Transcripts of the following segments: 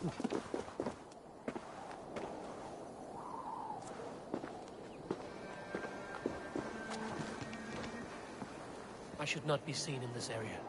I should not be seen in this area.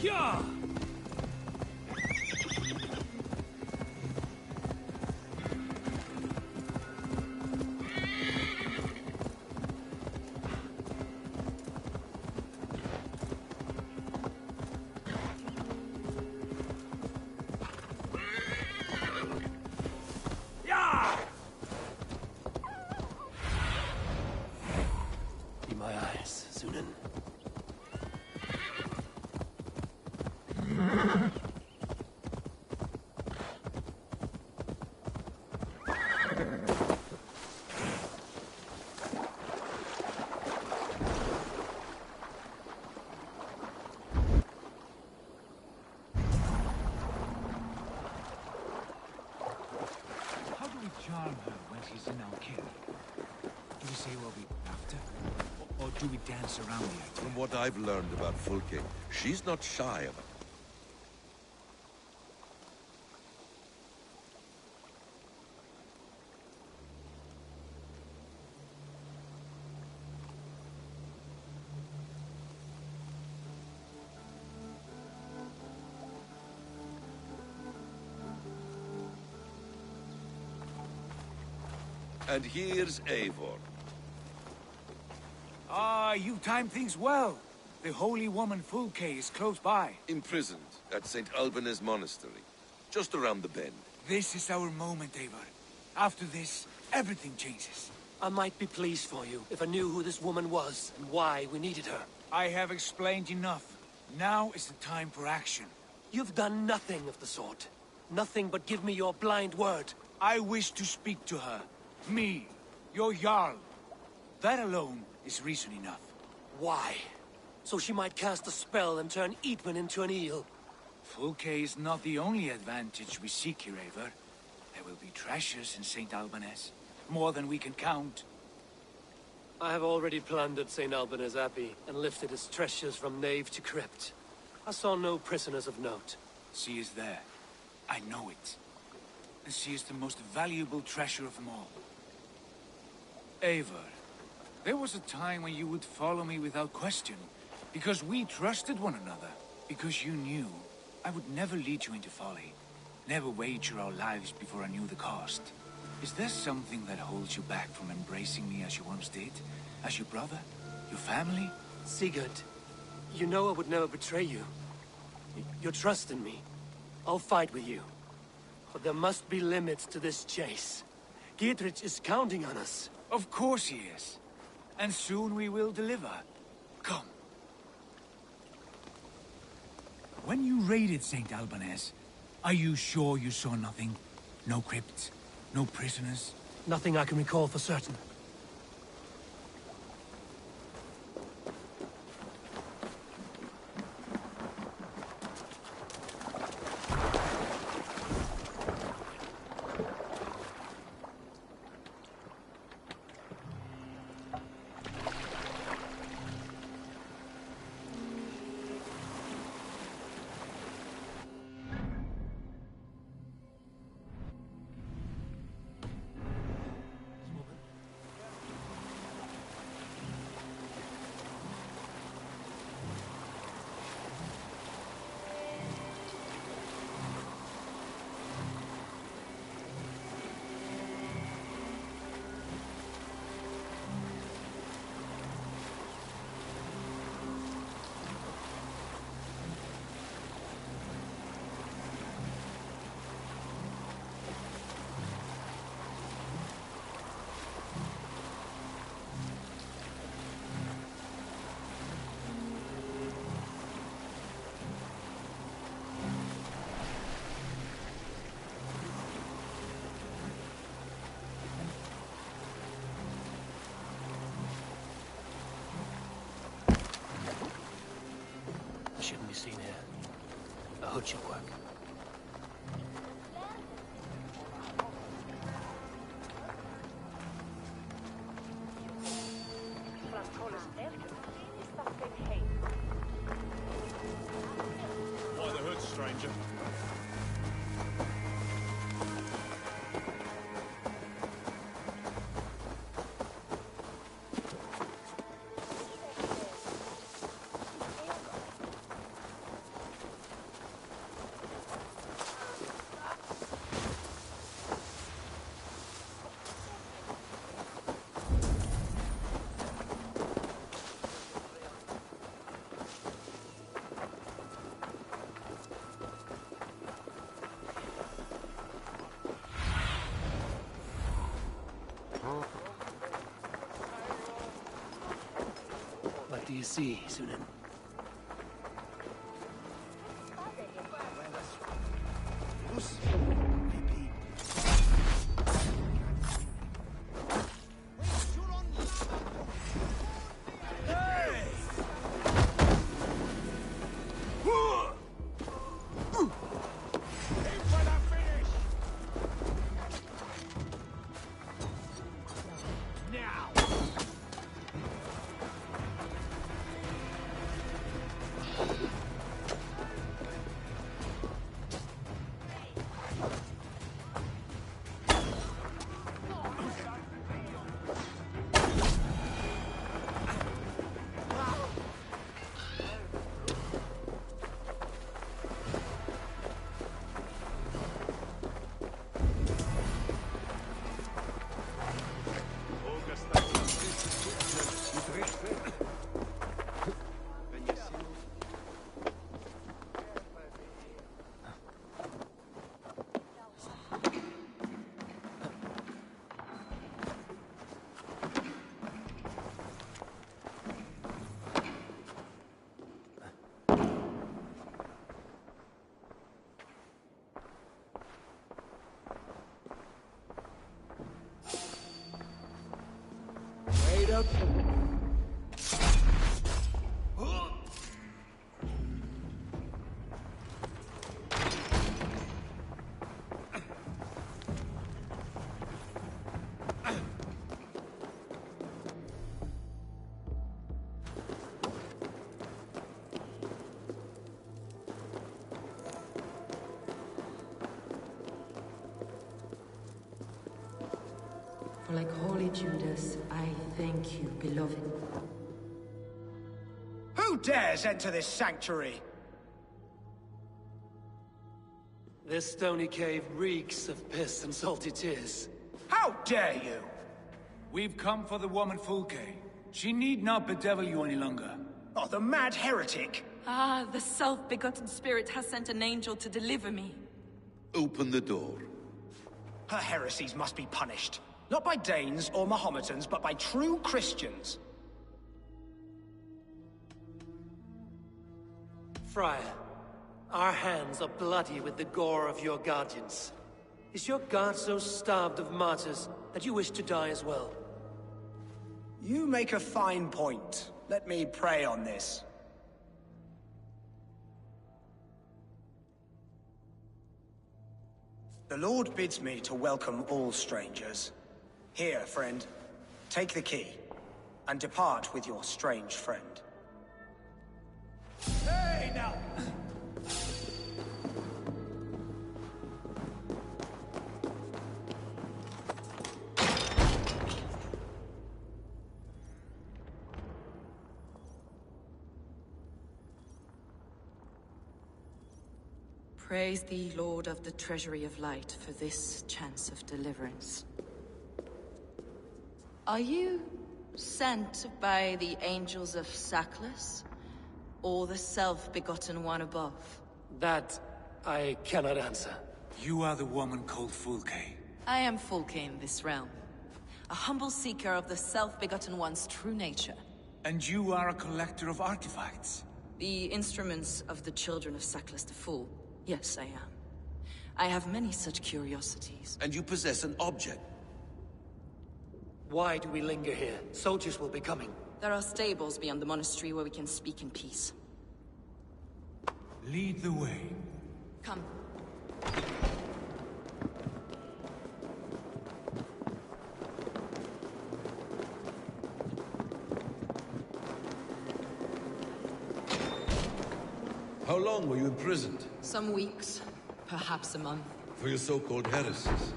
Yeah! Be my eyes, Sunan. How do we charm her when she's in our care? Do we say what we're after? Or do we dance around the idea? From what I've learned about Fulke, she's not shy of it. And here's Eivor. Ah, you timed things well. The holy woman Fulke is close by. Imprisoned at St. Alban's Monastery, just around the bend. This is our moment, Eivor. After this, everything changes. I might be pleased for you if I knew who this woman was and why we needed her. I have explained enough. Now is the time for action. You've done nothing of the sort. Nothing but give me your blind word. I wish to speak to her. Me, your Jarl. That alone is reason enough. Why? So she might cast a spell and turn Eatman into an eel. Fulke is not the only advantage we seek here, Eivor. There will be treasures in St. Alban's. More than we can count. I have already plundered St. Alban's Abbey and lifted its treasures from nave to crypt. I saw no prisoners of note. She is there. I know it. And she is the most valuable treasure of them all. Eivor, there was a time when you would follow me without question, because we trusted one another, because you knew I would never lead you into folly, never wager our lives before I knew the cost. Is there something that holds you back from embracing me as you once did? As your brother? Your family? Sigurd, you know I would never betray you. Your trust in me. I'll fight with you. But there must be limits to this chase. Dietrich is counting on us. Of course he is. And soon we will deliver. Come. When you raided St. Alban's, are you sure you saw nothing? No crypts? No prisoners? Nothing I can recall for certain. hood should work. Why the hood, stranger? What do you see, Sunan? Wait up. For like holy Judas, I thank you, beloved. Who dares enter this sanctuary? This stony cave reeks of piss and salty tears. How dare you? We've come for the woman Fulke. She need not bedevil you any longer. Oh, the mad heretic! Ah, the self-begotten spirit has sent an angel to deliver me. Open the door. Her heresies must be punished. Not by Danes or Mahometans, but by true Christians. Friar, our hands are bloody with the gore of your guardians. Is your God so starved of martyrs that you wish to die as well? You make a fine point. Let me pray on this. The Lord bids me to welcome all strangers. Here, friend, take the key, and depart with your strange friend. Hey, now! Praise thee, Lord of the Treasury of Light, for this chance of deliverance. Are you sent by the angels of Sackless, or the self-begotten one above? That I cannot answer. You are the woman called Fulke. I am Fulke in this realm, a humble seeker of the self-begotten one's true nature. And you are a collector of artifacts. The instruments of the children of Sackless the Fool. Yes, I am. I have many such curiosities. And you possess an object. Why do we linger here? Soldiers will be coming. There are stables beyond the monastery where we can speak in peace. Lead the way. Come. How long were you imprisoned? Some weeks, perhaps a month. For your so-called heresies?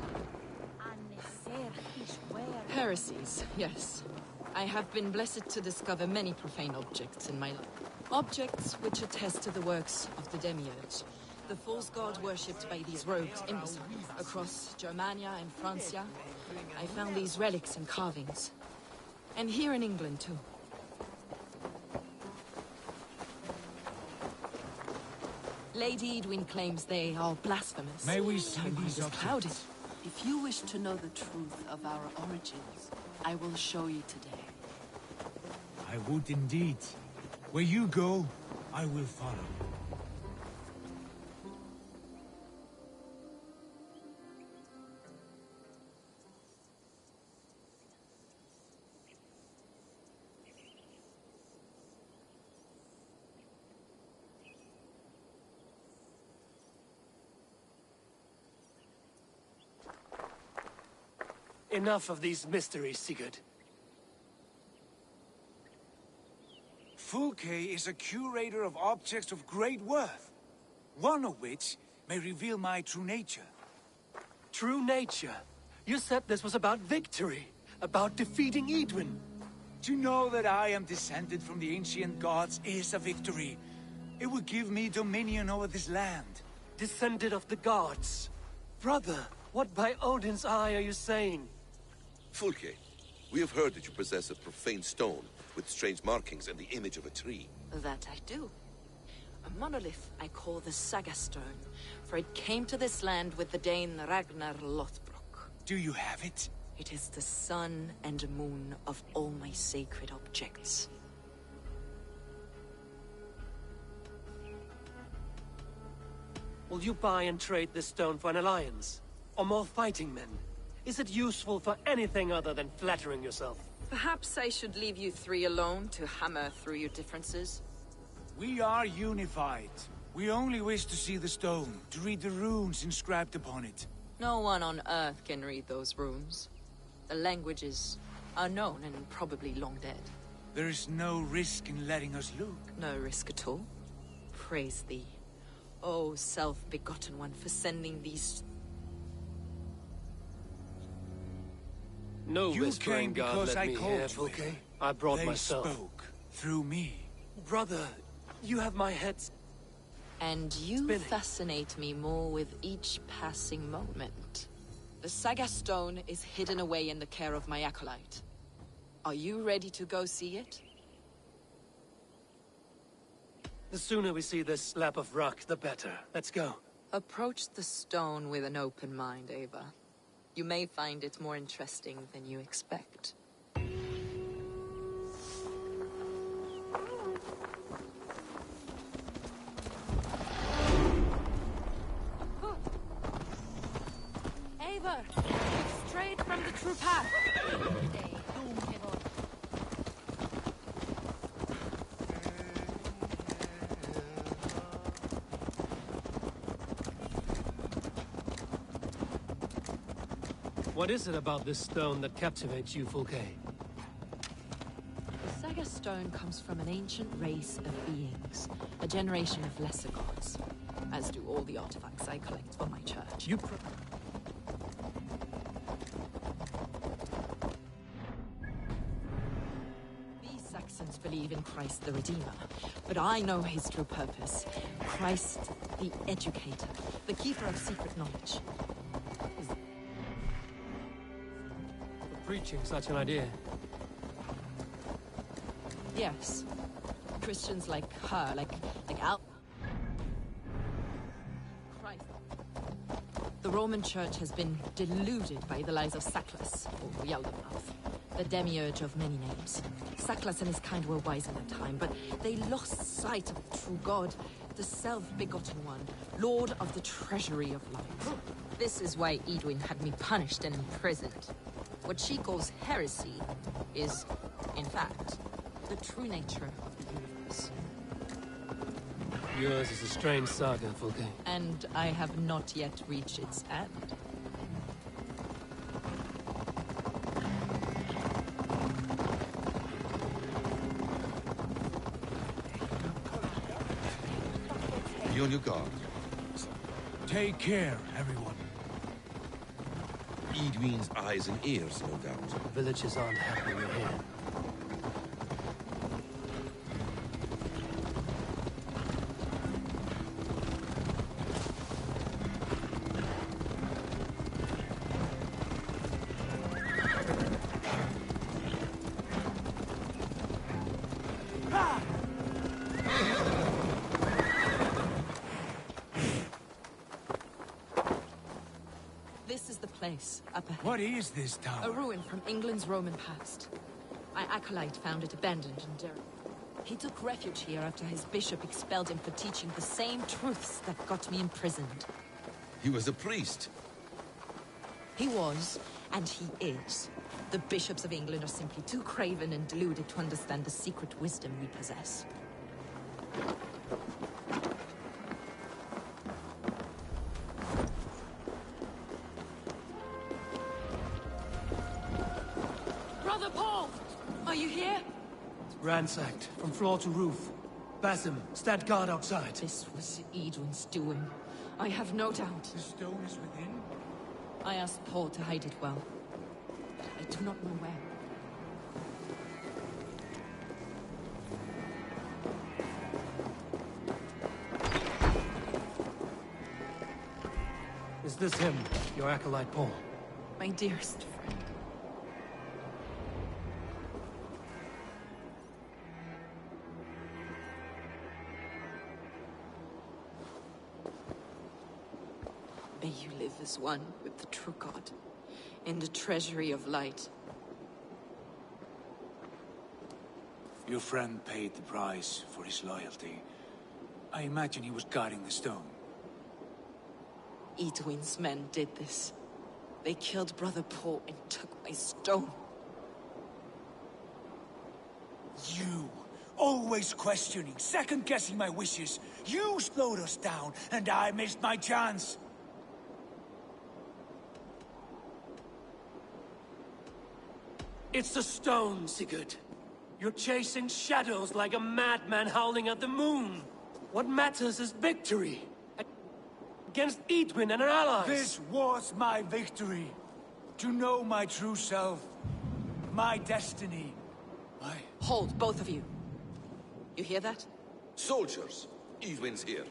Heresies, yes. I have been blessed to discover many profane objects in my life. Objects which attest to the works of the Demiurge, the false god worshipped by these rogues imbeciles. Across Germania and Francia, I found these relics and carvings. And here in England, too. Lady Edwin claims they are blasphemous. May we see Her mind these is clouded. objects? If you wish to know the truth of our origins, I will show you today. I would indeed. Where you go, I will follow. Enough of these mysteries, Sigurd. Fulke is a curator of objects of great worth, one of which may reveal my true nature. True nature? You said this was about victory, about defeating Edwin. To know that I am descended from the ancient gods is a victory. It would give me dominion over this land. Descended of the gods. Brother, what by Odin's eye are you saying? Fulke, we have heard that you possess a profane stone with strange markings and the image of a tree. That I do. A monolith I call the Saga Stone, for it came to this land with the Dane Ragnar Lothbrok. Do you have it? It is the sun and moon of all my sacred objects. Will you buy and trade this stone for an alliance? Or more fighting men? Is it useful for anything other than flattering yourself? Perhaps I should leave you three alone to hammer through your differences. We are unified. We only wish to see the stone, to read the runes inscribed upon it. No one on Earth can read those runes. The language is unknown and probably long dead. There is no risk in letting us look. No risk at all. Praise thee, O self-begotten one, for sending these... No You whispering came god because led I me called here, you Fulke. here. I brought They myself. spoke through me. Brother, you have my head... And you Spinning. fascinate me more with each passing moment. The Saga Stone is hidden away in the care of my acolyte. Are you ready to go see it? The sooner we see this slab of rock, the better. Let's go. Approach the stone with an open mind, Ava. You may find it more interesting than you expect. Eivor, you've strayed from the true path. What is it about this stone that captivates you, Fulke? The Saga Stone comes from an ancient race of beings, a generation of lesser gods, as do all the artifacts I collect for my church. These Saxons believe in Christ the Redeemer, but I know his true purpose. Christ the Educator, the keeper of secret knowledge. Preaching such an idea. Yes. Christians like her, like Al... Christ. The Roman Church has been deluded by the lies of Sacklus, or Yaldabaoth, the demiurge of many names. Sacklus and his kind were wise in their time, but they lost sight of the true God, the self-begotten one, Lord of the treasury of light. This is why Edwin had me punished and imprisoned. What she calls heresy is, in fact, the true nature of the universe. Yours is a strange saga, Fulke. And I have not yet reached its end. Be on your guard. Take care, everyone. Edwin's eyes and ears, no doubt. The villagers aren't happy we're here. This is the place, up ahead. What is this tower? A ruin from England's Roman past. My acolyte found it abandoned in Derry. He took refuge here after his bishop expelled him for teaching the same truths that got me imprisoned. He was a priest. He was, and he is. The bishops of England are simply too craven and deluded to understand the secret wisdom we possess. Brother Paul! Are you here? Ransacked, from floor to roof. Basim, stand guard outside. This was Edwin's doing. I have no doubt. The stone is within? I asked Paul to hide it well. I do not know where. Is this him, your acolyte Paul? My dearest friend. May you live as one with the true God, in the treasury of light. Your friend paid the price for his loyalty. I imagine he was guarding the stone. Edwin's men did this. They killed Brother Paul and took my stone. You! Always questioning, second-guessing my wishes. You slowed us down, and I missed my chance. It's the stone, Sigurd. You're chasing shadows like a madman howling at the moon. What matters is victory. Against Edwin and her allies. This was my victory. To know my true self. My destiny. Hold, both of you. You hear that? Soldiers, Edwin's here.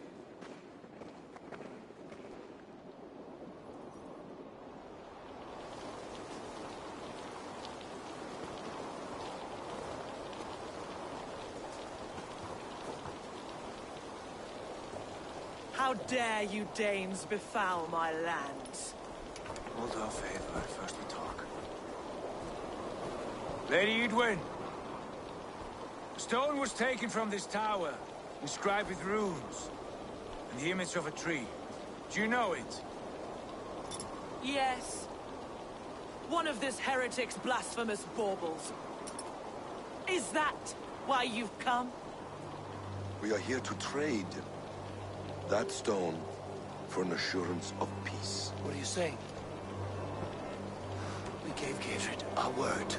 How dare you Danes befoul my lands? Hold off, Eivor. First we talk. Lady Edwin! The stone was taken from this tower, inscribed with runes, and the image of a tree. Do you know it? Yes. One of this heretic's blasphemous baubles. Is that why you've come? We are here to trade. That stone for an assurance of peace. What are you saying? We gave Gayfrid our word.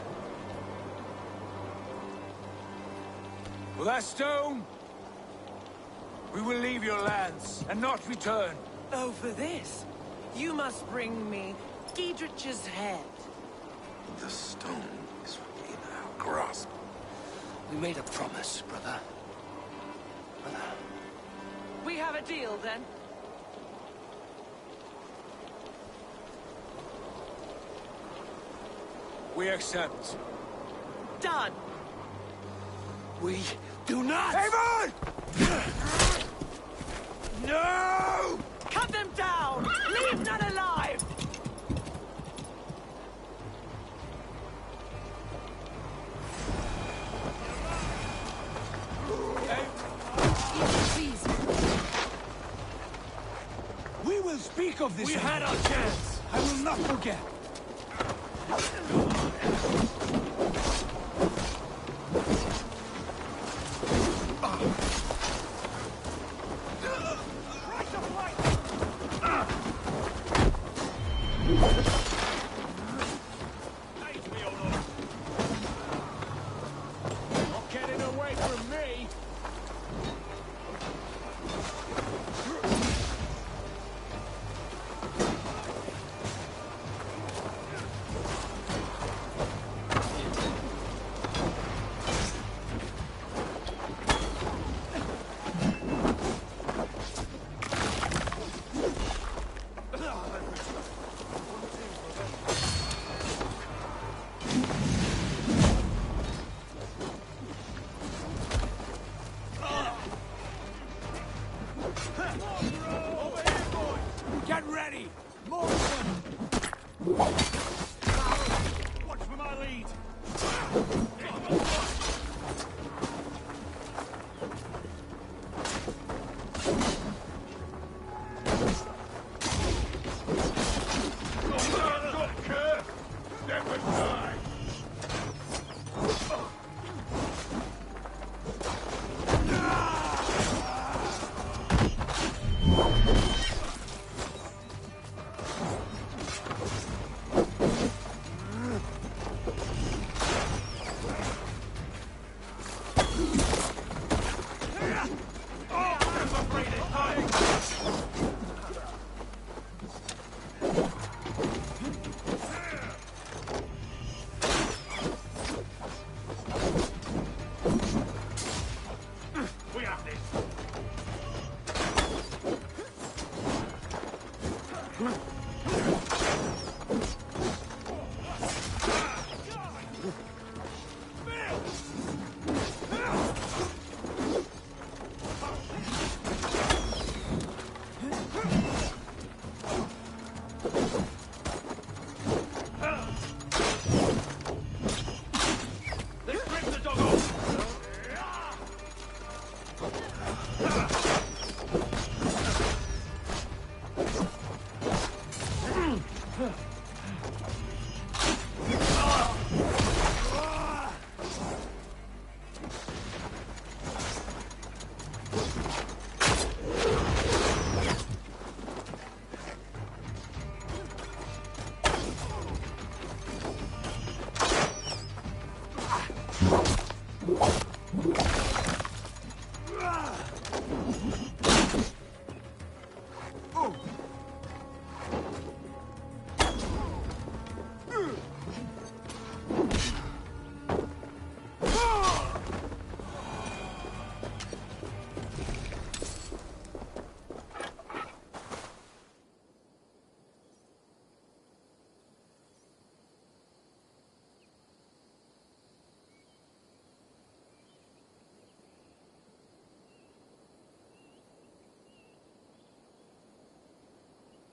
For that stone, we will leave your lands and not return. Oh, for this? You must bring me Giedrich's head. The stone is in our grasp. We made a promise, brother. Brother. We have a deal, then? We accept. Done! We do not! Eivor! No! Cut them down! Leave none alive! Please. We will speak of this. We had our chance! I will not forget.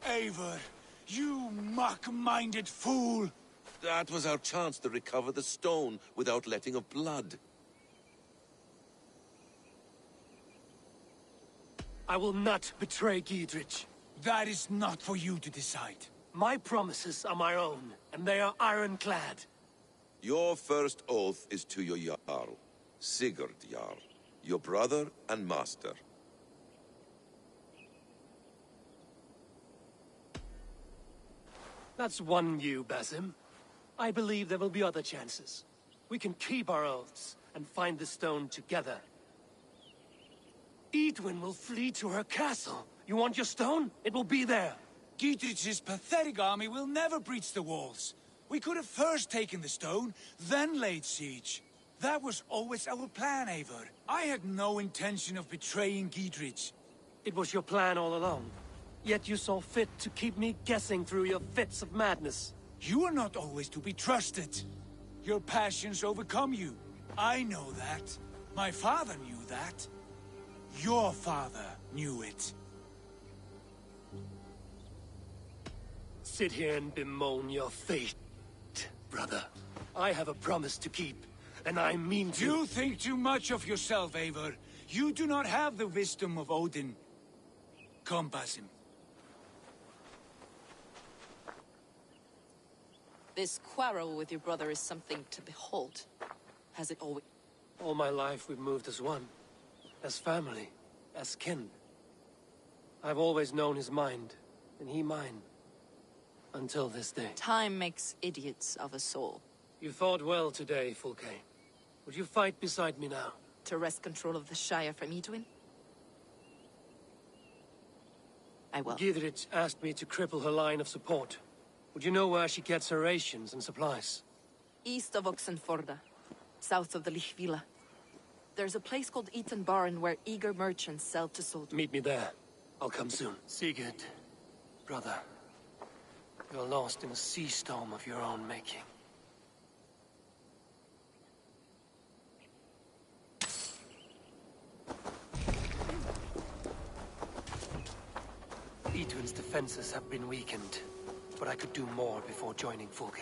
Eivor, you muck-minded fool! That was our chance to recover the stone without letting of blood. I will not betray Giedrich. That is not for you to decide. My promises are my own, and they are ironclad. Your first oath is to your Jarl, Sigurd Jarl, your brother and master. That's one view, Basim. I believe there will be other chances. We can keep our oaths and find the stone together. Edwin will flee to her castle. You want your stone? It will be there. Giedrich's pathetic army will never breach the walls. We could have first taken the stone, then laid siege. That was always our plan, Eivor. I had no intention of betraying Giedrich. It was your plan all along. Yet you saw fit to keep me guessing through your fits of madness. You are not always to be trusted. Your passions overcome you. I know that. My father knew that. Your father knew it. Sit here and bemoan your fate, brother. I have a promise to keep, and I mean to— You think too much of yourself, Eivor. You do not have the wisdom of Odin. Come, Basim. This quarrel with your brother is something to behold. Has it always... All my life we've moved as one. As family. As kin. I've always known his mind, and he mine. Until this day. Time makes idiots of us all. You fought well today, Fulke. Would you fight beside me now? To wrest control of the Shire from Edwin? I will. Giedrich asked me to cripple her line of support. Would you know where she gets her rations and supplies? East of Oxenforda, south of the Lichvila. There's a place called Eaton Barn where eager merchants sell to soldiers. Meet me there. I'll come soon. Sigurd, brother. You're lost in a sea storm of your own making. Edwin's defenses have been weakened, but I could do more before joining Fulke.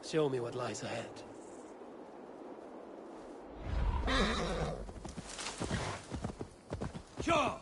Show me what lies ahead. Sure!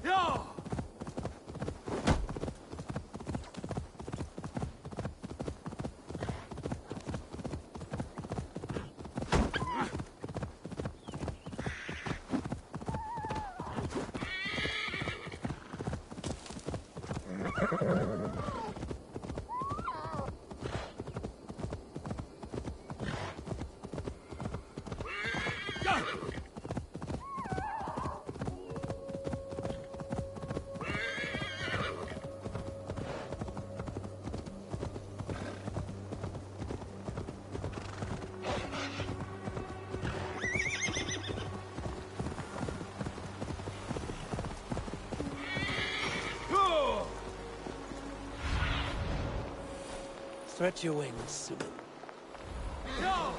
Yo! Stretch your wings. No!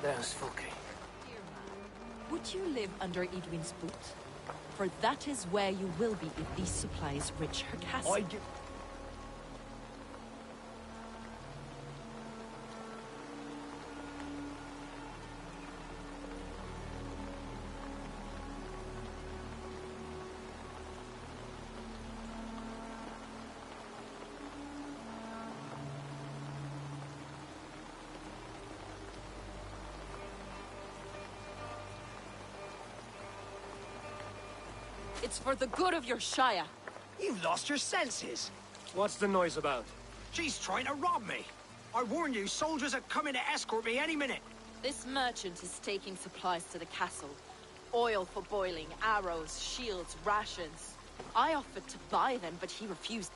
There's Fulke. Would you live under Edwin's boot? For that is where you will be if these supplies reach her castle. It's for the good of your Shire. You've lost your senses. What's the noise about? She's trying to rob me. I warn you, soldiers are coming to escort me any minute. This merchant is taking supplies to the castle. Oil for boiling, arrows, shields, rations. I offered to buy them, but he refused.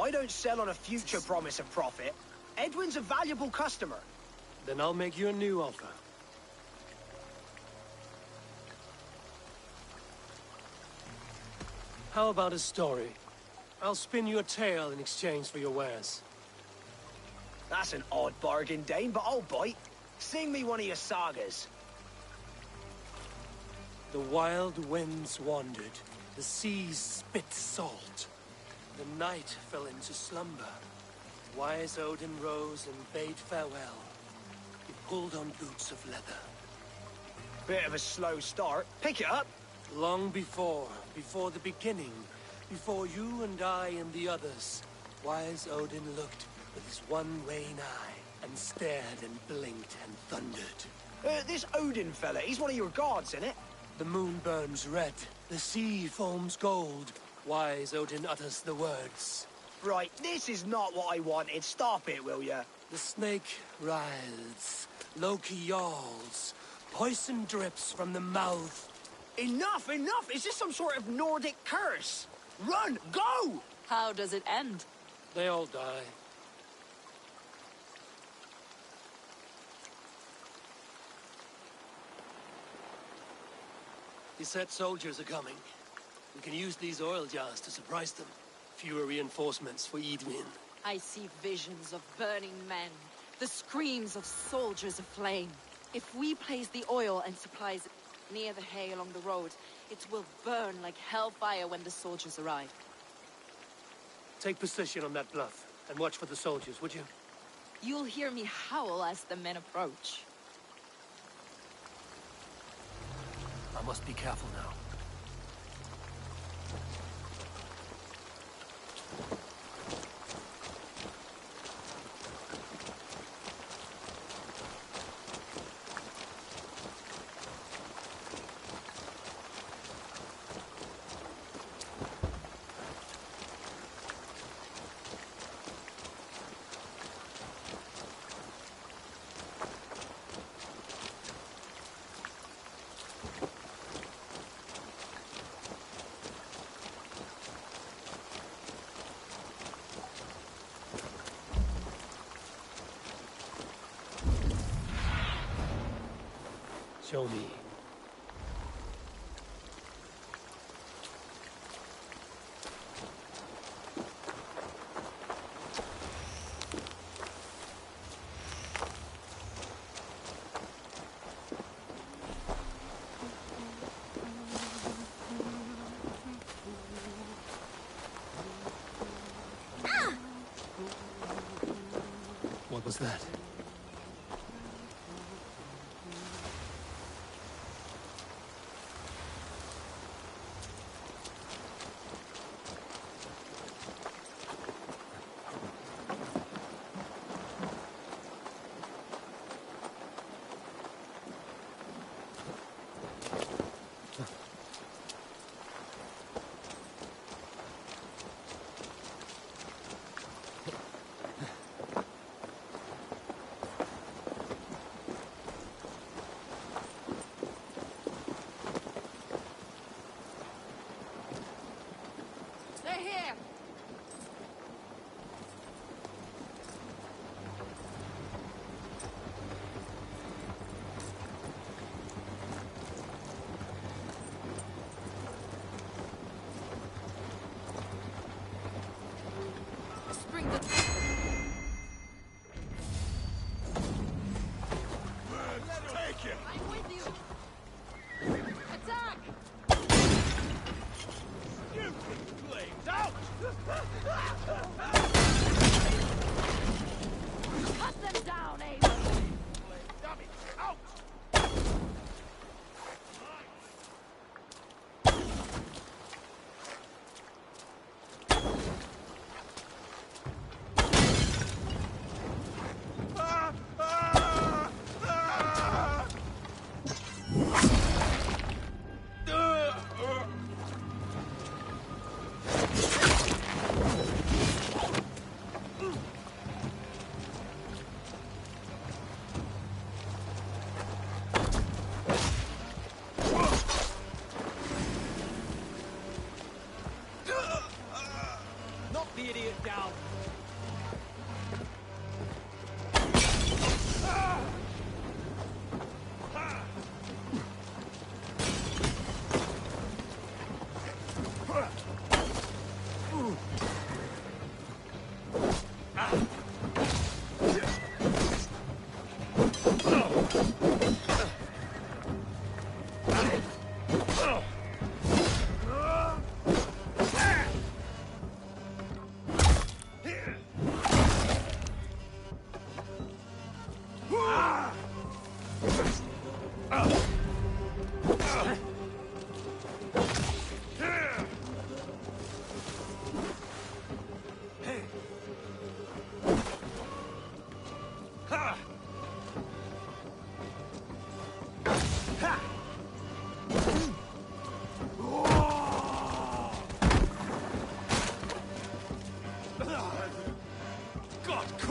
I don't sell on a future promise of profit. Edwin's a valuable customer. Then I'll make you a new offer. How about a story? I'll spin you a tale in exchange for your wares. That's an odd bargain, Dane, but I'll bite. Sing me one of your sagas. The wild winds wandered, the seas spit salt. The night fell into slumber. Wise Odin rose and bade farewell. He pulled on boots of leather. Bit of a slow start. Pick it up. Long before the beginning, before you and I and the others, Wise Odin looked with his one-wane eye and stared and blinked and thundered. This Odin fella, he's one of your gods, isn't it? The moon burns red, the sea foams gold. Wise Odin utters the words. Right, this is not what I wanted. Stop it, will ya? The snake writhes, Loki yawls, poison drips from the mouth. Enough, enough! Is this some sort of Nordic curse? Run! Go! How does it end? They all die. He said soldiers are coming. We can use these oil jars to surprise them. Fewer reinforcements for Edwin. I see visions of burning men, the screams of soldiers aflame. If we place the oil and supplies near the hay along the road, it will burn like hellfire when the soldiers arrive. Take position on that bluff, and watch for the soldiers, would you? You'll hear me howl as the men approach. I must be careful now. Show me. What was that?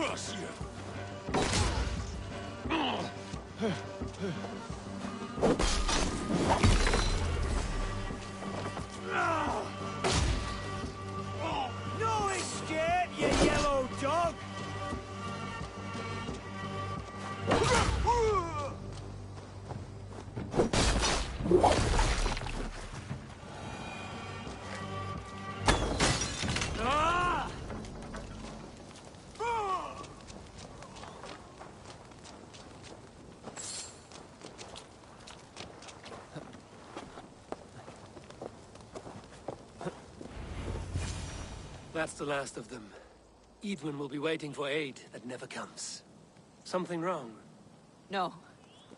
crush you! No escape, you yellow dog! That's the last of them. Edwin will be waiting for aid that never comes. Something wrong? No.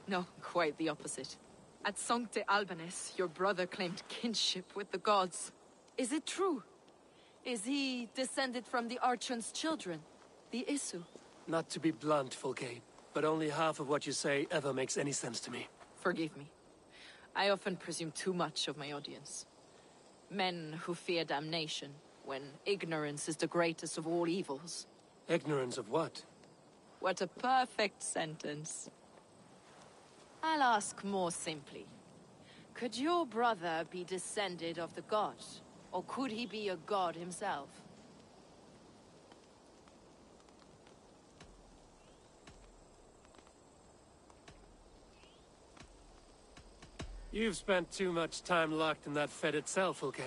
No, quite the opposite. At Sancte Albanus, your brother claimed kinship with the gods. Is it true? Is he descended from the Archon's children, the Isu? Not to be blunt, Fulke, but only half of what you say ever makes any sense to me. Forgive me. I often presume too much of my audience. Men who fear damnation, when ignorance is the greatest of all evils. Ignorance of what? What a perfect sentence. I'll ask more simply. Could your brother be descended of the gods? Or could he be a god himself? You've spent too much time locked in that fed itself, Fulke.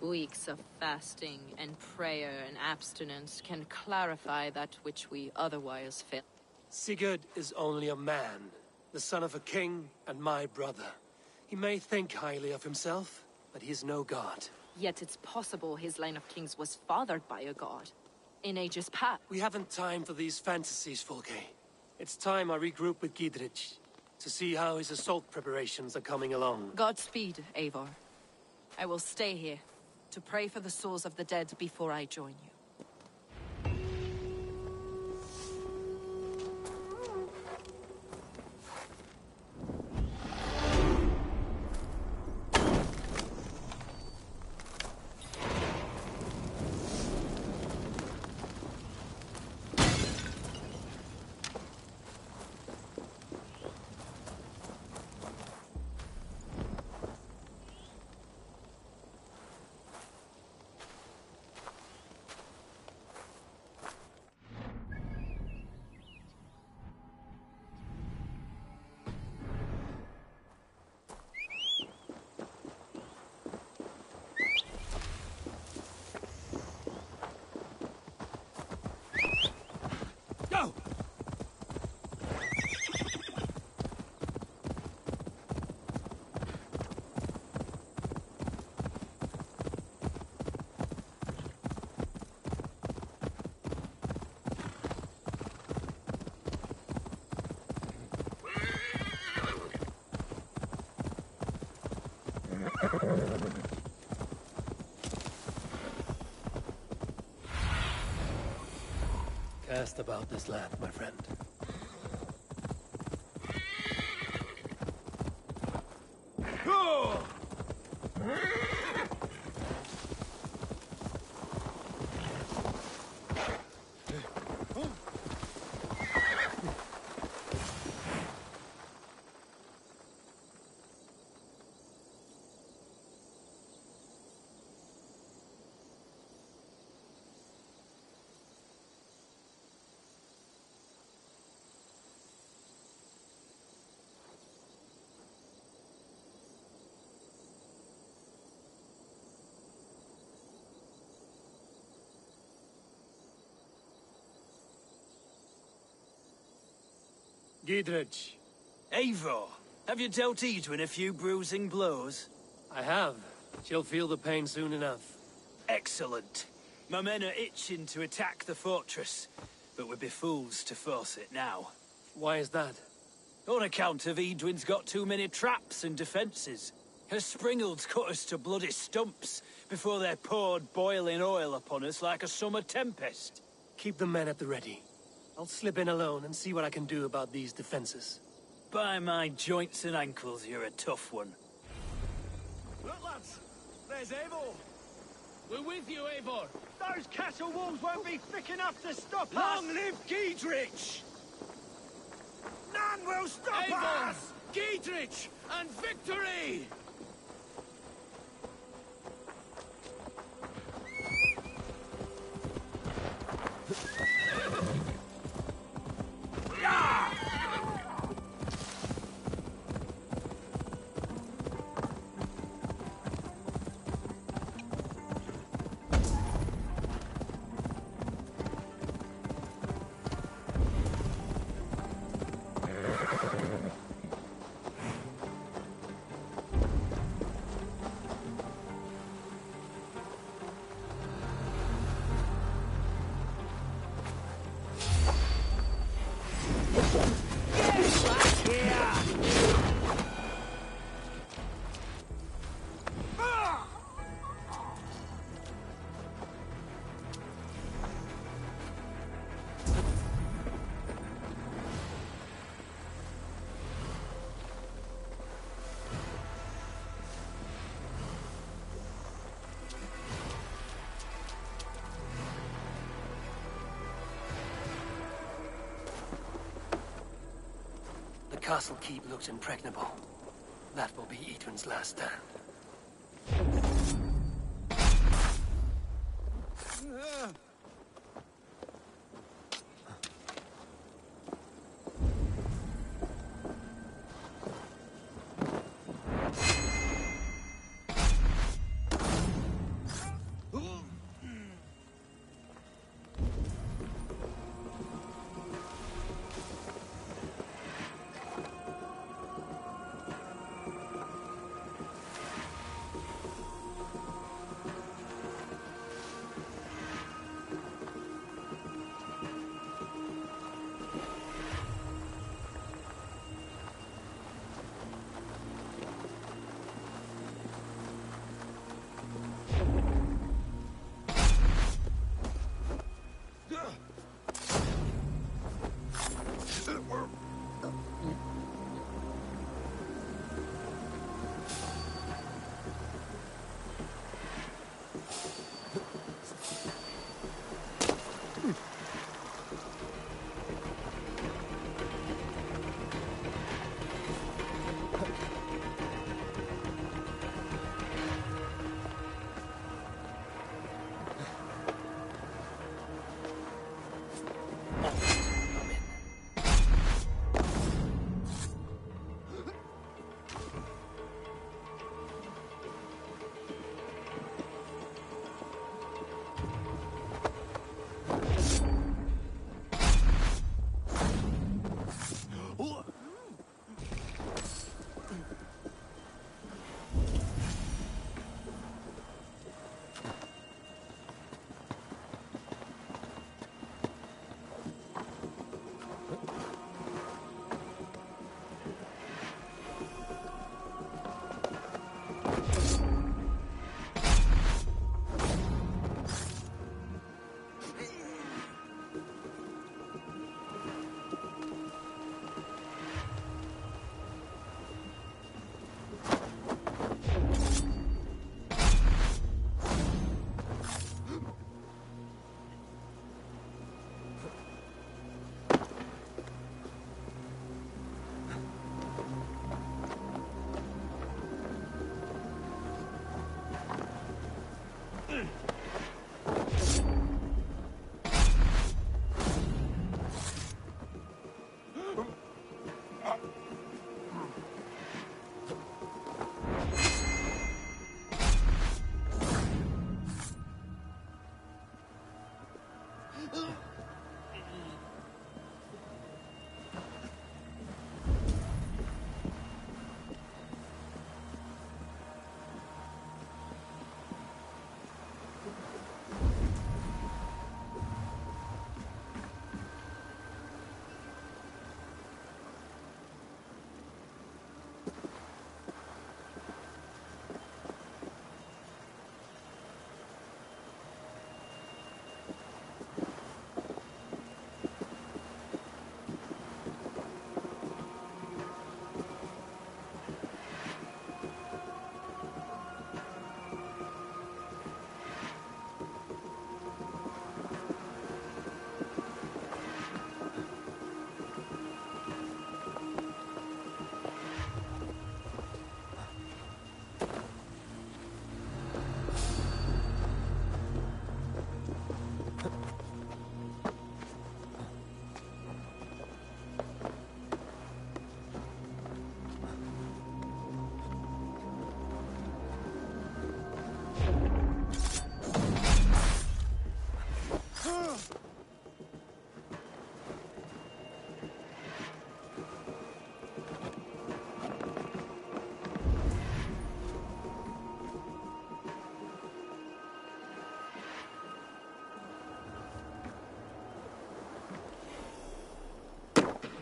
Weeks of fasting and prayer and abstinence can clarify that which we otherwise fail. Sigurd is only a man, the son of a king and my brother. He may think highly of himself, but he is no god. Yet it's possible his line of kings was fathered by a god. In ages past. We haven't time for these fantasies, Fulke. It's time I regroup with Gidrich to see how his assault preparations are coming along. Godspeed, Eivor. I will stay here to pray for the souls of the dead before I join you. Go! Cast about this land, my friend. Gidrich. Eivor, have you dealt Edwin a few bruising blows? I have. She'll feel the pain soon enough. Excellent. My men are itching to attack the fortress, but we'd be fools to force it now. Why is that? On account of Edwin's got too many traps and defenses. Her springalds cut us to bloody stumps before they poured boiling oil upon us like a summer tempest. Keep the men at the ready. I'll slip in alone and see what I can do about these defenses. By my joints and ankles, you're a tough one. Look, lads! There's Eivor! We're with you, Eivor. Those castle walls won't be thick enough to stop us! Long live Giedrich! None will stop Eivor! us! Giedrich! And victory! The castle keep looks impregnable. That will be Idun's last stand.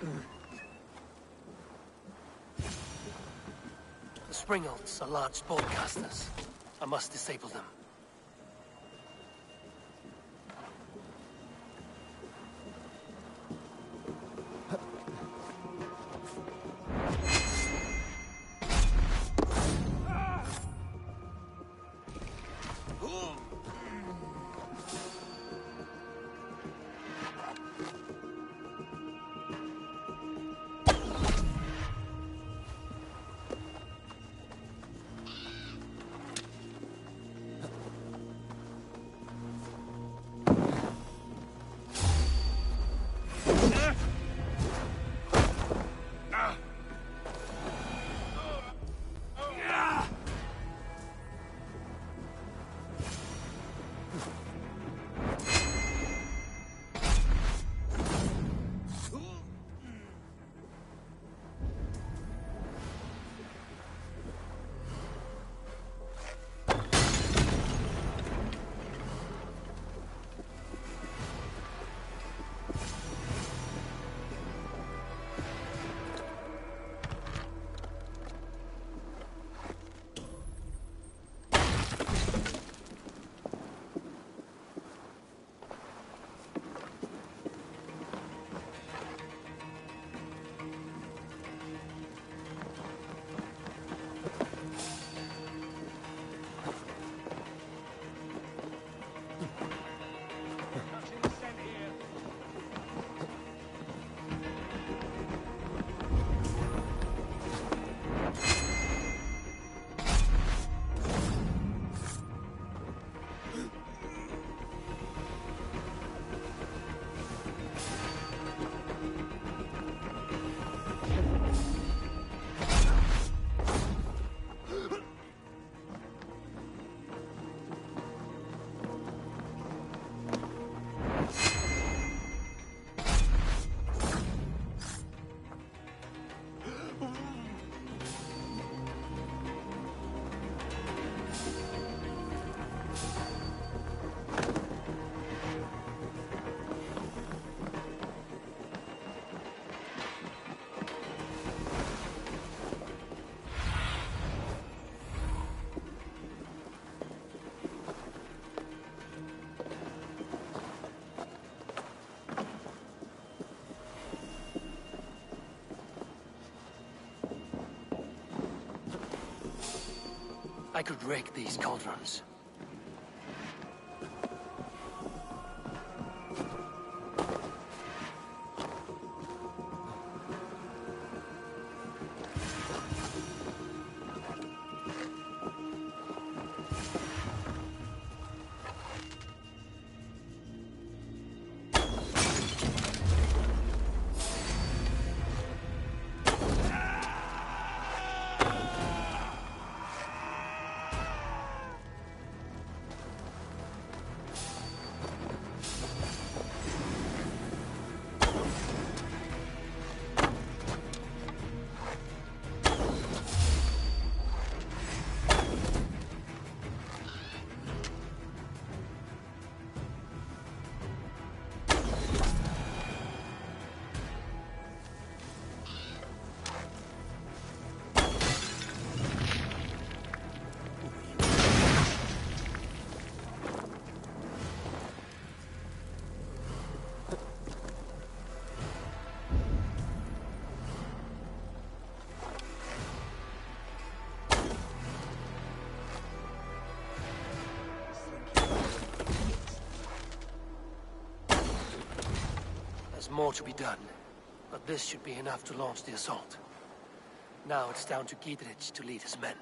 The Springolds are large spellcasters. I must disable them. I could rake these cauldrons. There's more to be done, but this should be enough to launch the assault. Now it's down to Guyz to lead his men.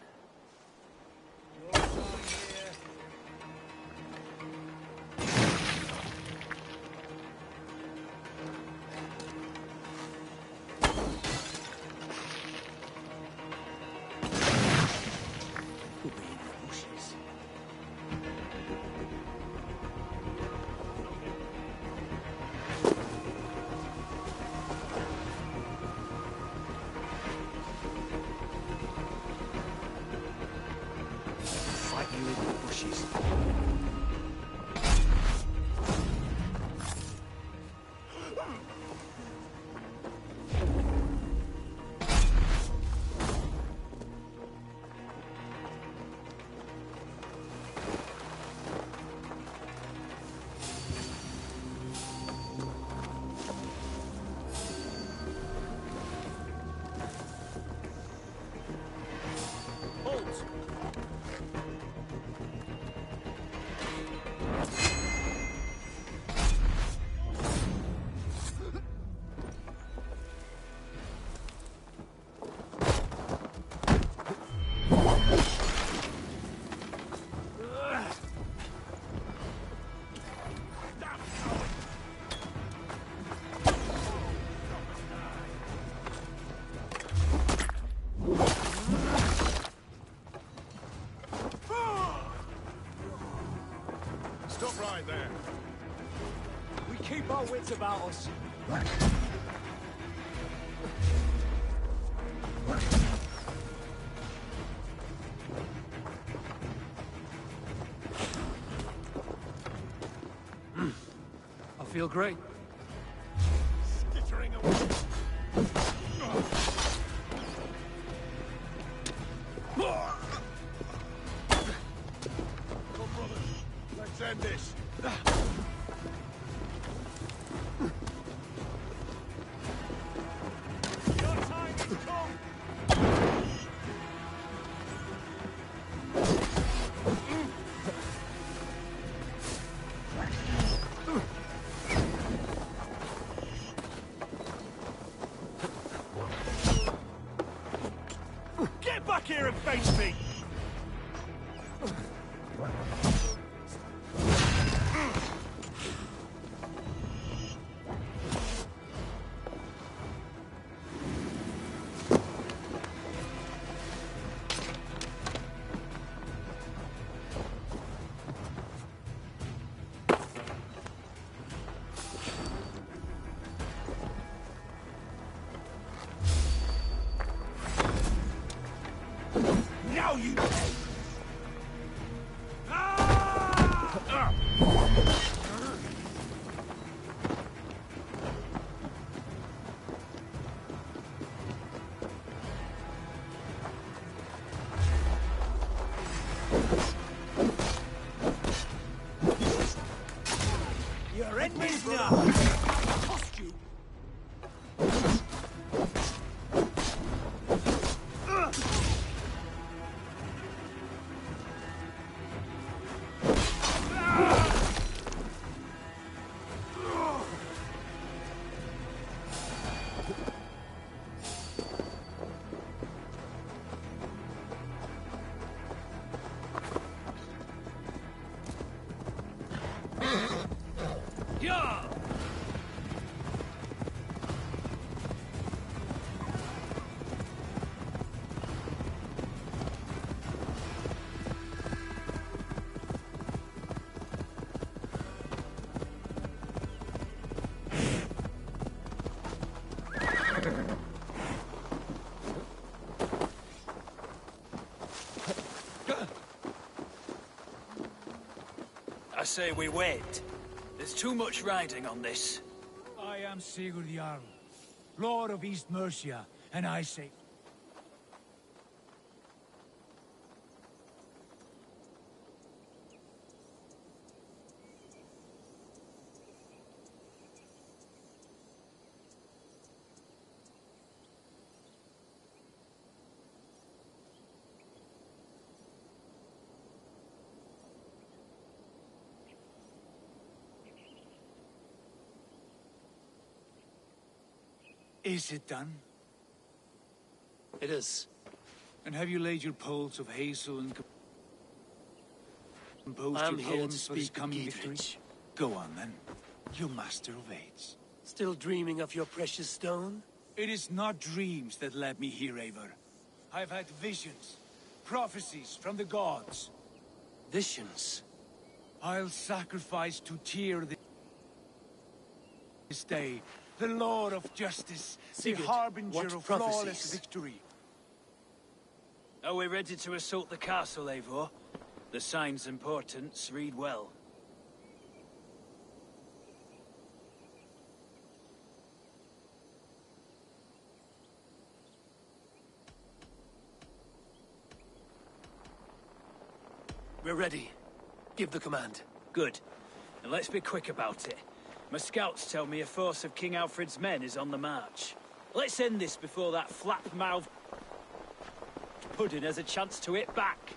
our wits about us. I feel great. Skittering away. Come, brothers. Let's end this. Your time has come. Get back here and face me! Now you... You're in this now! Cost you! Yeah! I say we wait. There's too much riding on this. I am Sigurd Jarl, Lord of East Mercia, and I say... Is it done? It is. And have you laid your poles of hazel and composed I'm your here to poems for this speak with coming victory? Guyz. Go on, then. You master of aids. Still dreaming of your precious stone? It is not dreams that led me here, Eivor. I've had visions, prophecies from the gods. Visions? I'll sacrifice to Tyr this day, the Lord of Justice, Sigurd, the harbinger what of prophecies? flawless victory. Are we ready to assault the castle, Eivor? The sign's importance, read well. We're ready. Give the command. Good. And let's be quick about it. My scouts tell me a force of King Alfred's men is on the march. Let's end this before that flap-mouthed pudding has a chance to hit back.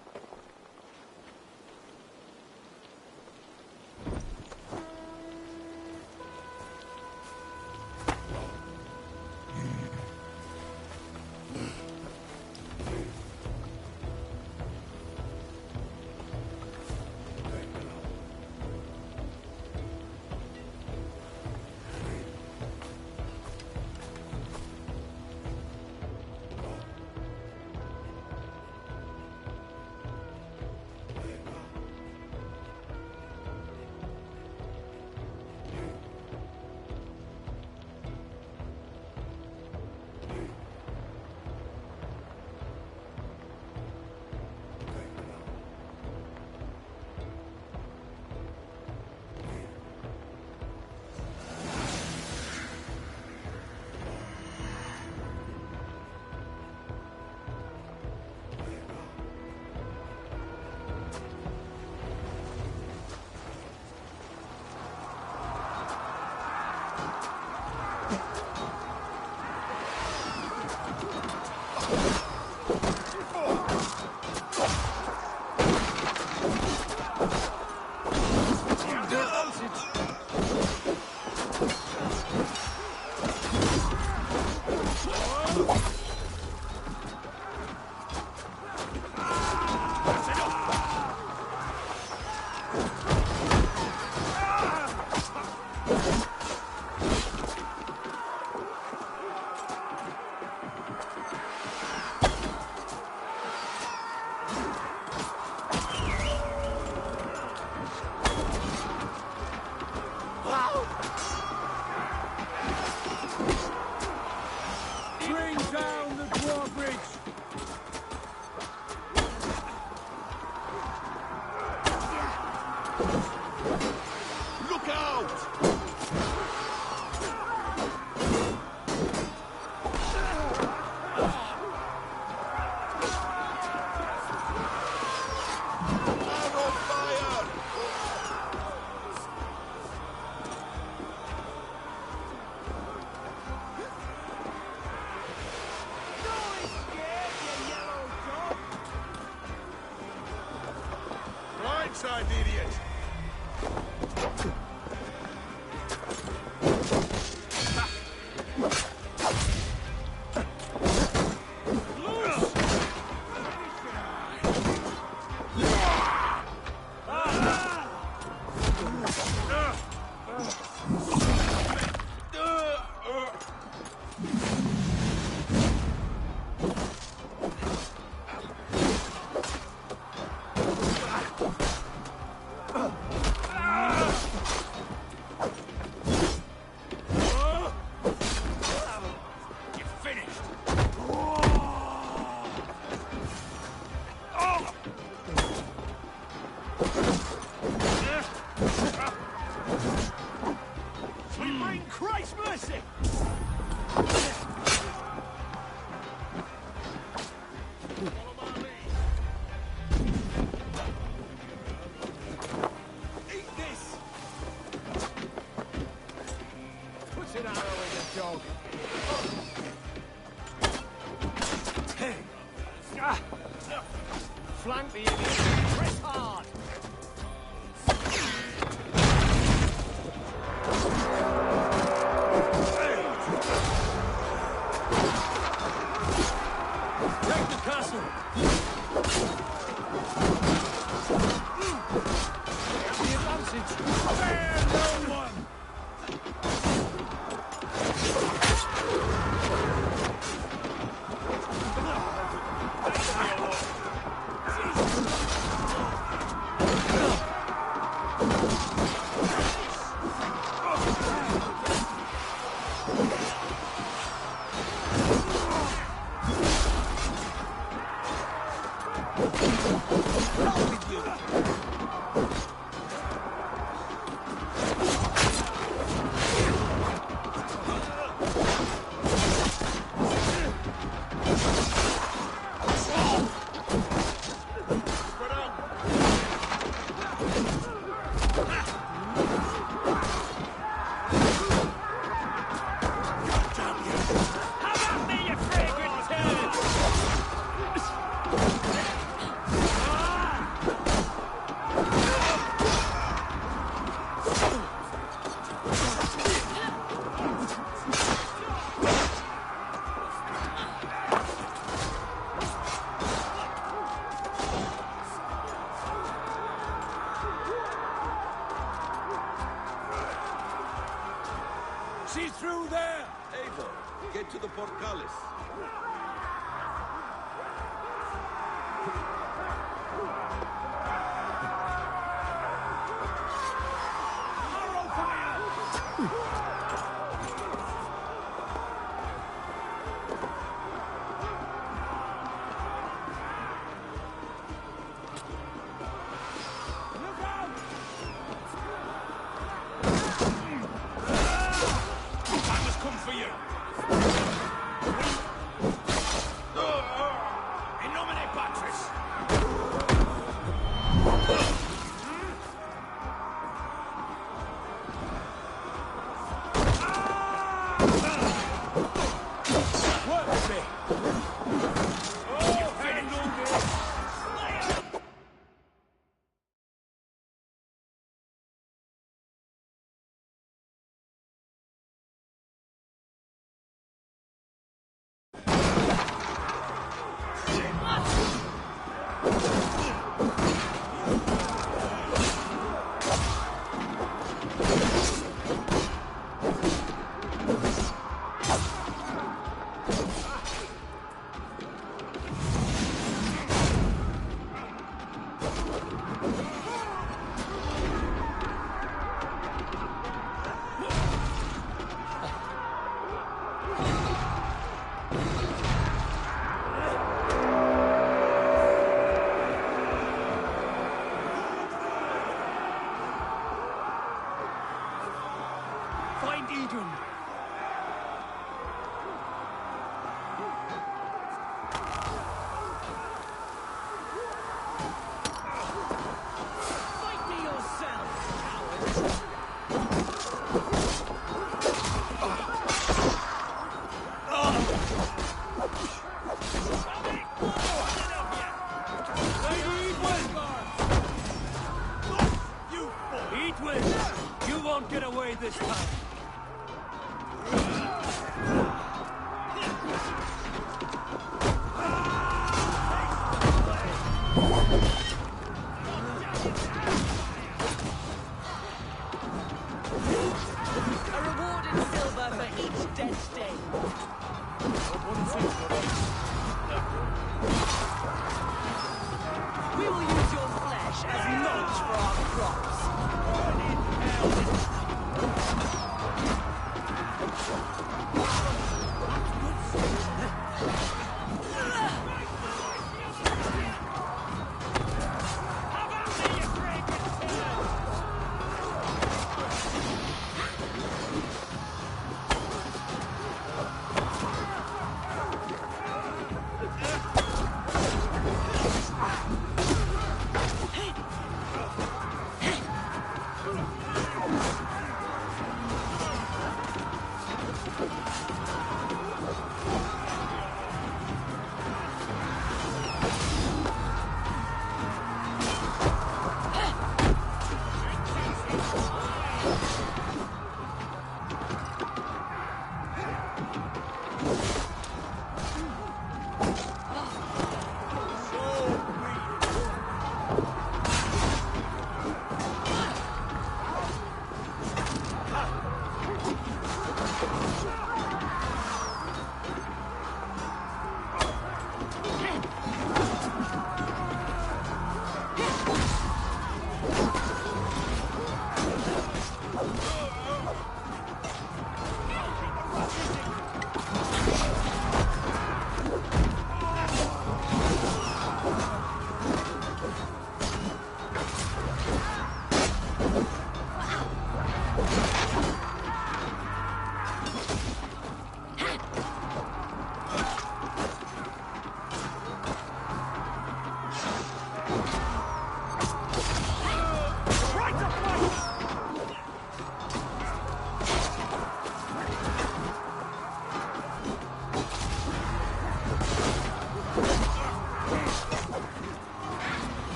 Side, idiot! Flank the idiot! Press hard! Take the castle! The advantage! Spare no one! She's through there! Ava, get to the portcullis. In nomine Patris!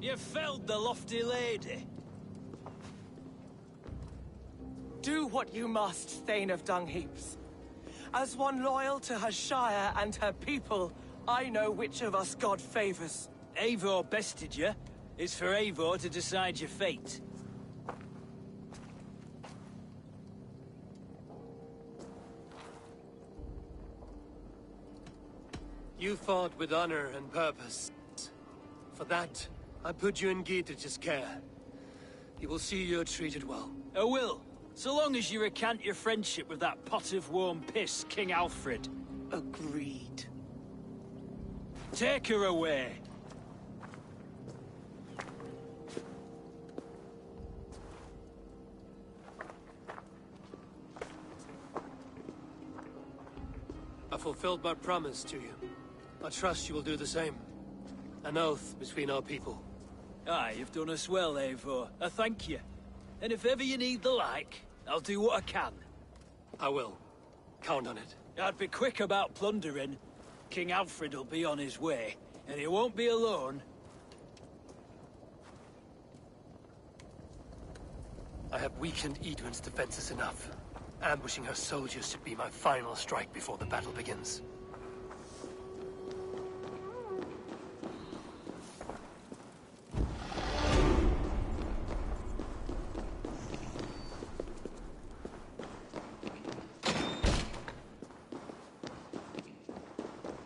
You felled the lofty lady. Do what you must, Thane of Dungheaps. As one loyal to her shire and her people, I know which of us God favors. Eivor bested you. It's for Eivor to decide your fate. You fought with honor and purpose. For that, I put you in Gietrich's care. You will see you're treated well. I will, so long as you recant your friendship with that pot of warm piss, King Alfred. Agreed. Take her away. I fulfilled my promise to you. I trust you will do the same. An oath between our people. Aye, you've done us well, Eivor. I thank you. And if ever you need the like, I'll do what I can. I will. Count on it. I'd be quick about plundering. King Alfred will be on his way, and he won't be alone. I have weakened Edwin's defenses enough. Ambushing her soldiers should be my final strike before the battle begins.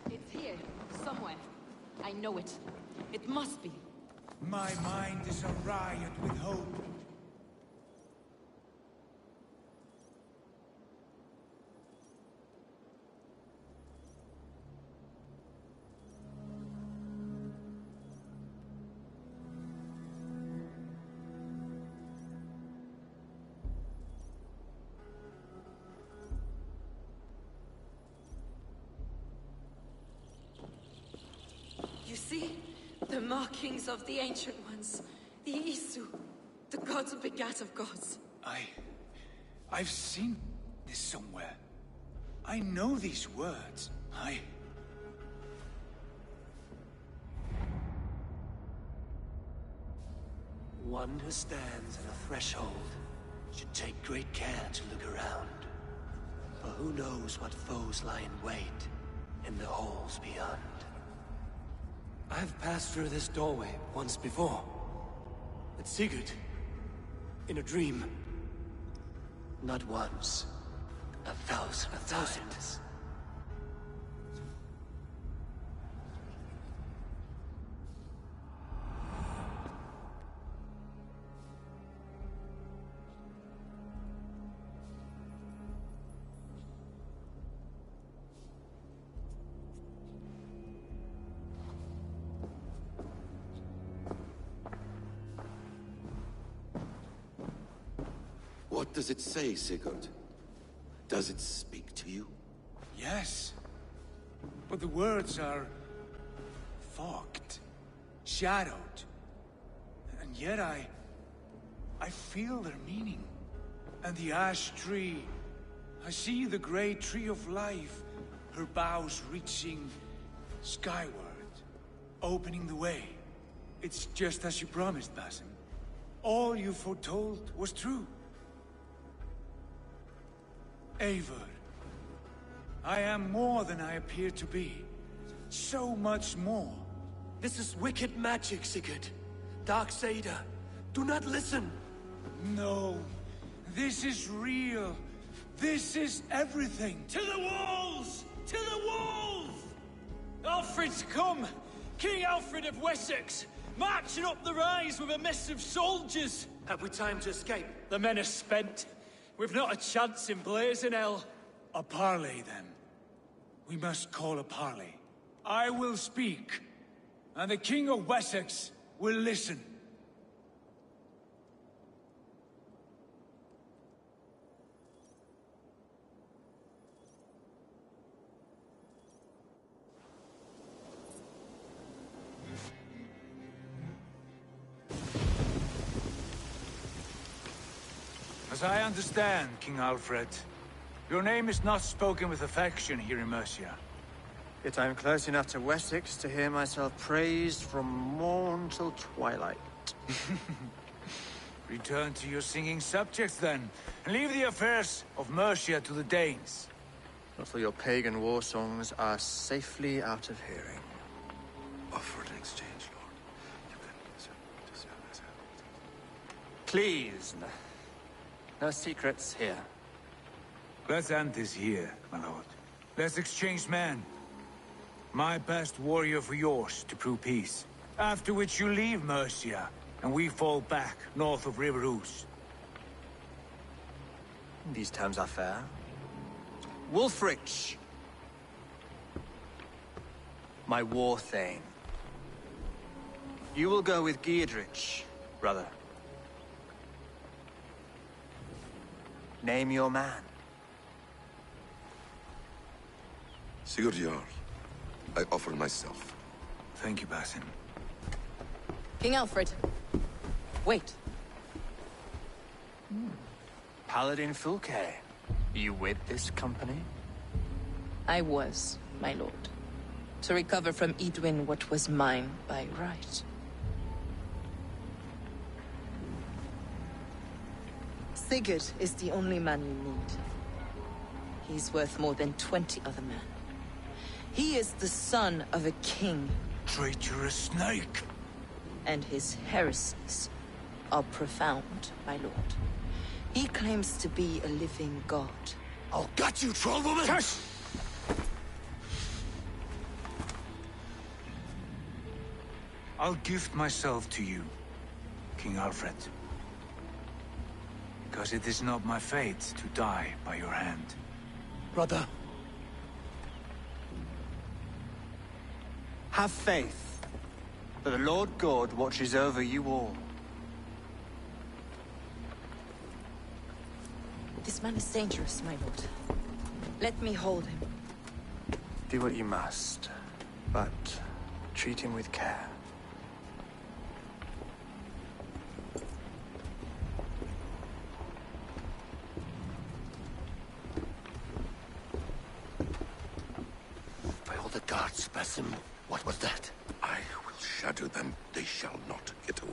It's here, somewhere. I know it. It must be. My mind is a riot with hope. You see? The markings of the Ancient Ones. The Isu. The gods begat of gods. I've seen this somewhere. I know these words. One who stands at a threshold should take great care to look around. For who knows what foes lie in wait in the halls beyond. I've passed through this doorway once before. With Sigurd. In a dream. Not once. 1,000 times. What does it say, Sigurd? Does it speak to you? Yes. But the words are... fogged. Shadowed. And yet I feel their meaning. And the ash tree... I see the great tree of life, her boughs reaching skyward, opening the way. It's just as you promised, Basim. All you foretold was true. Eivor, I am more than I appear to be. So much more. This is wicked magic, Sigurd. Darksader, do not listen. No, this is real. This is everything. To the walls! To the walls! Alfred's come! King Alfred of Wessex! Marching up the rise with a mess of soldiers! Have we time to escape? The men are spent. We've not a chance in blazing hell. A parley, then. We must call a parley. I will speak, and the King of Wessex will listen. As I understand, King Alfred, your name is not spoken with affection here in Mercia. Yet I am close enough to Wessex to hear myself praised from morn till twilight. Return to your singing subjects, then, and leave the affairs of Mercia to the Danes. Not till your pagan war songs are safely out of hearing. Offer an exchange, Lord. You can... Please, no secrets here. Let's end this here, my lord. Let's exchange men. My best warrior for yours to prove peace. After which you leave Mercia, and we fall back north of River Ouse. These terms are fair. Wulfrich! My war thane. You will go with Giedrich, brother. Name your man. Sigurd Jarl, I offer myself. Thank you, Basim. King Alfred. Wait. Paladin Fulke. You with this company? I was, my lord. To recover from Edwin what was mine by right. Sigurd is the only man you need. He's worth more than 20 other men. He is the son of a king. Traitorous snake! And his heresies are profound, my lord. He claims to be a living god. I'll gut you, troll woman! Tush! I'll gift myself to you, King Alfred. Because it is not my fate to die by your hand. Brother. Have faith that the Lord God watches over you all. This man is dangerous, my lord. Let me hold him. Do what you must, but treat him with care. By all the gods, Basim, what was that? I will shatter them. They shall not get away.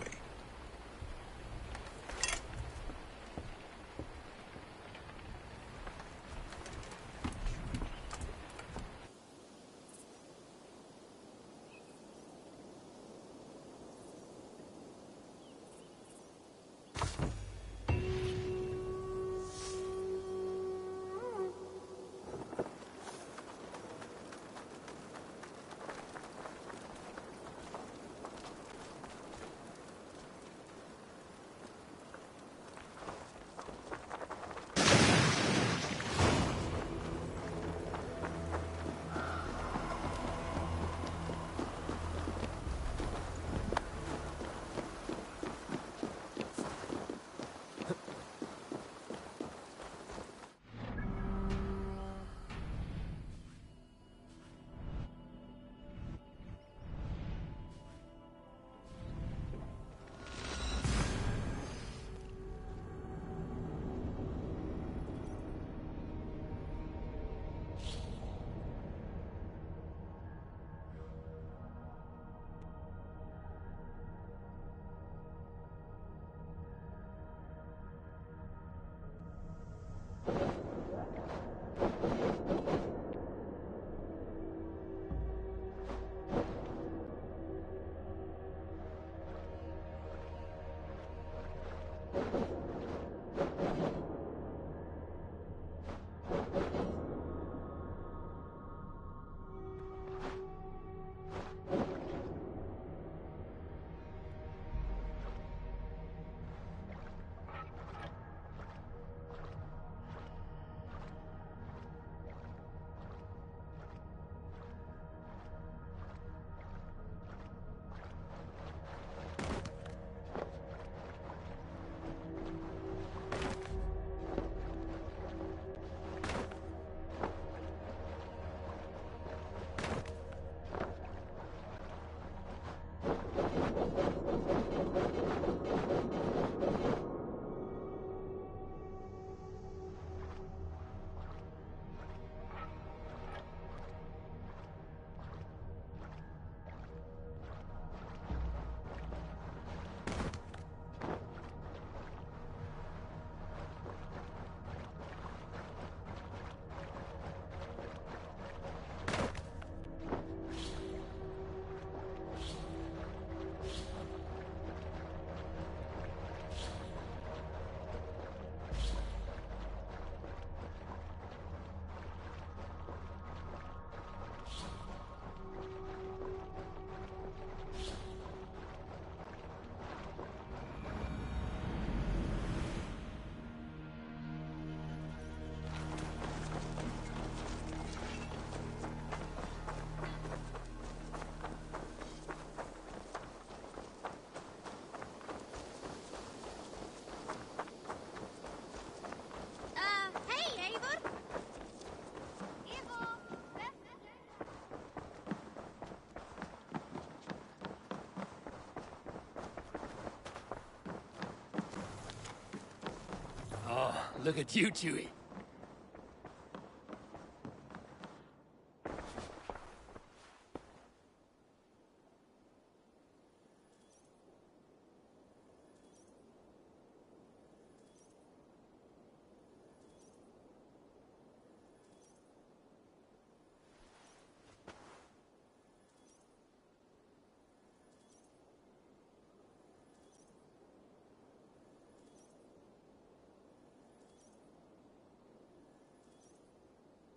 Look at you, Chewie.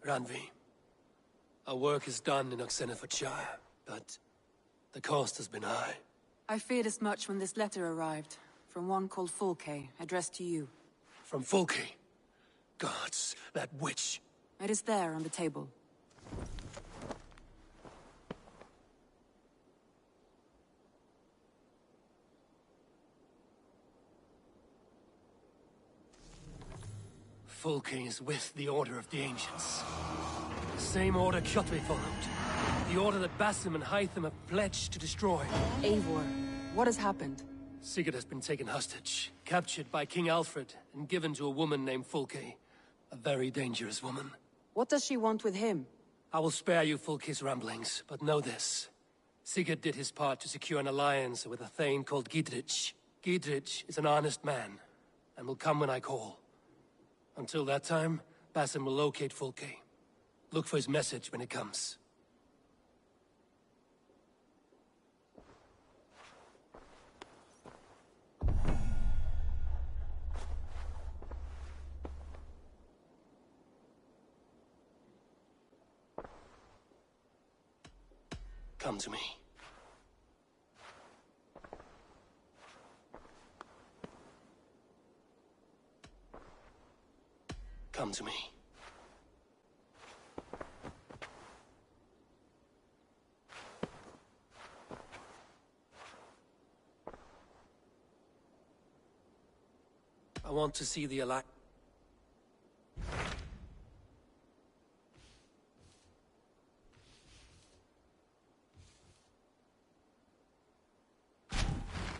Ranvi, our work is done in Oxenfordshire, but the cost has been high. I feared as much when this letter arrived, from one called Fulke, addressed to you. From Fulke? Gods, that witch! It is there on the table. Fulke is with the Order of the Ancients. The same order Kjotve followed. The order that Basim and Hytham have pledged to destroy. Eivor, what has happened? Sigurd has been taken hostage, captured by King Alfred, and given to a woman named Fulke. A very dangerous woman. What does she want with him? I will spare you Fulke's ramblings, but know this. Sigurd did his part to secure an alliance with a thane called Gidrich. Gidrich is an honest man, and will come when I call. Until that time, Basim will locate Fulke. Look for his message when it comes. Come to me. Come to me. I want to see the Alliance.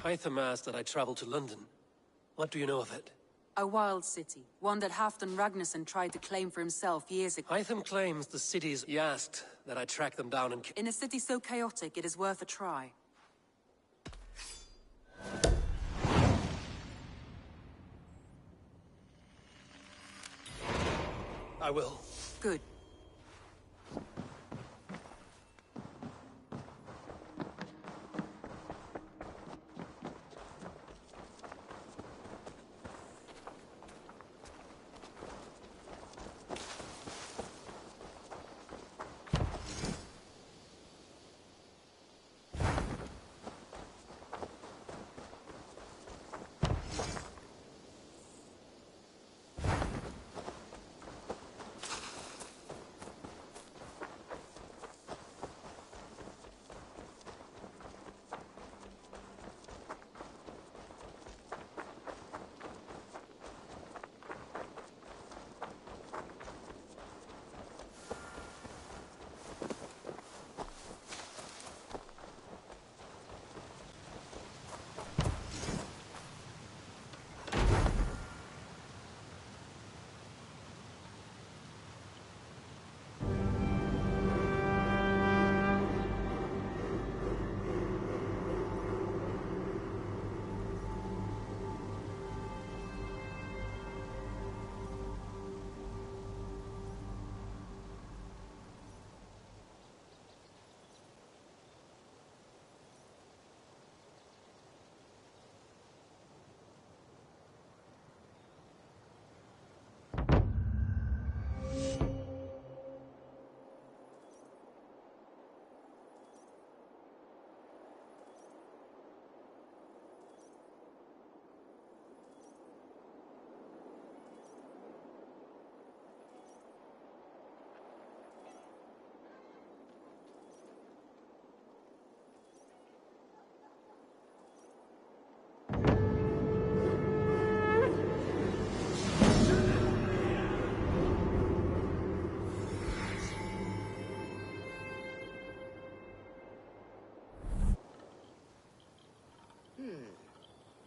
Hytham asked that I travel to London. What do you know of it? A wild city, one that Halfdan Ragnarsson tried to claim for himself years ago. Hytham claims the cities. He asked that I track them down and In a city so chaotic, it is worth a try. I will. Good.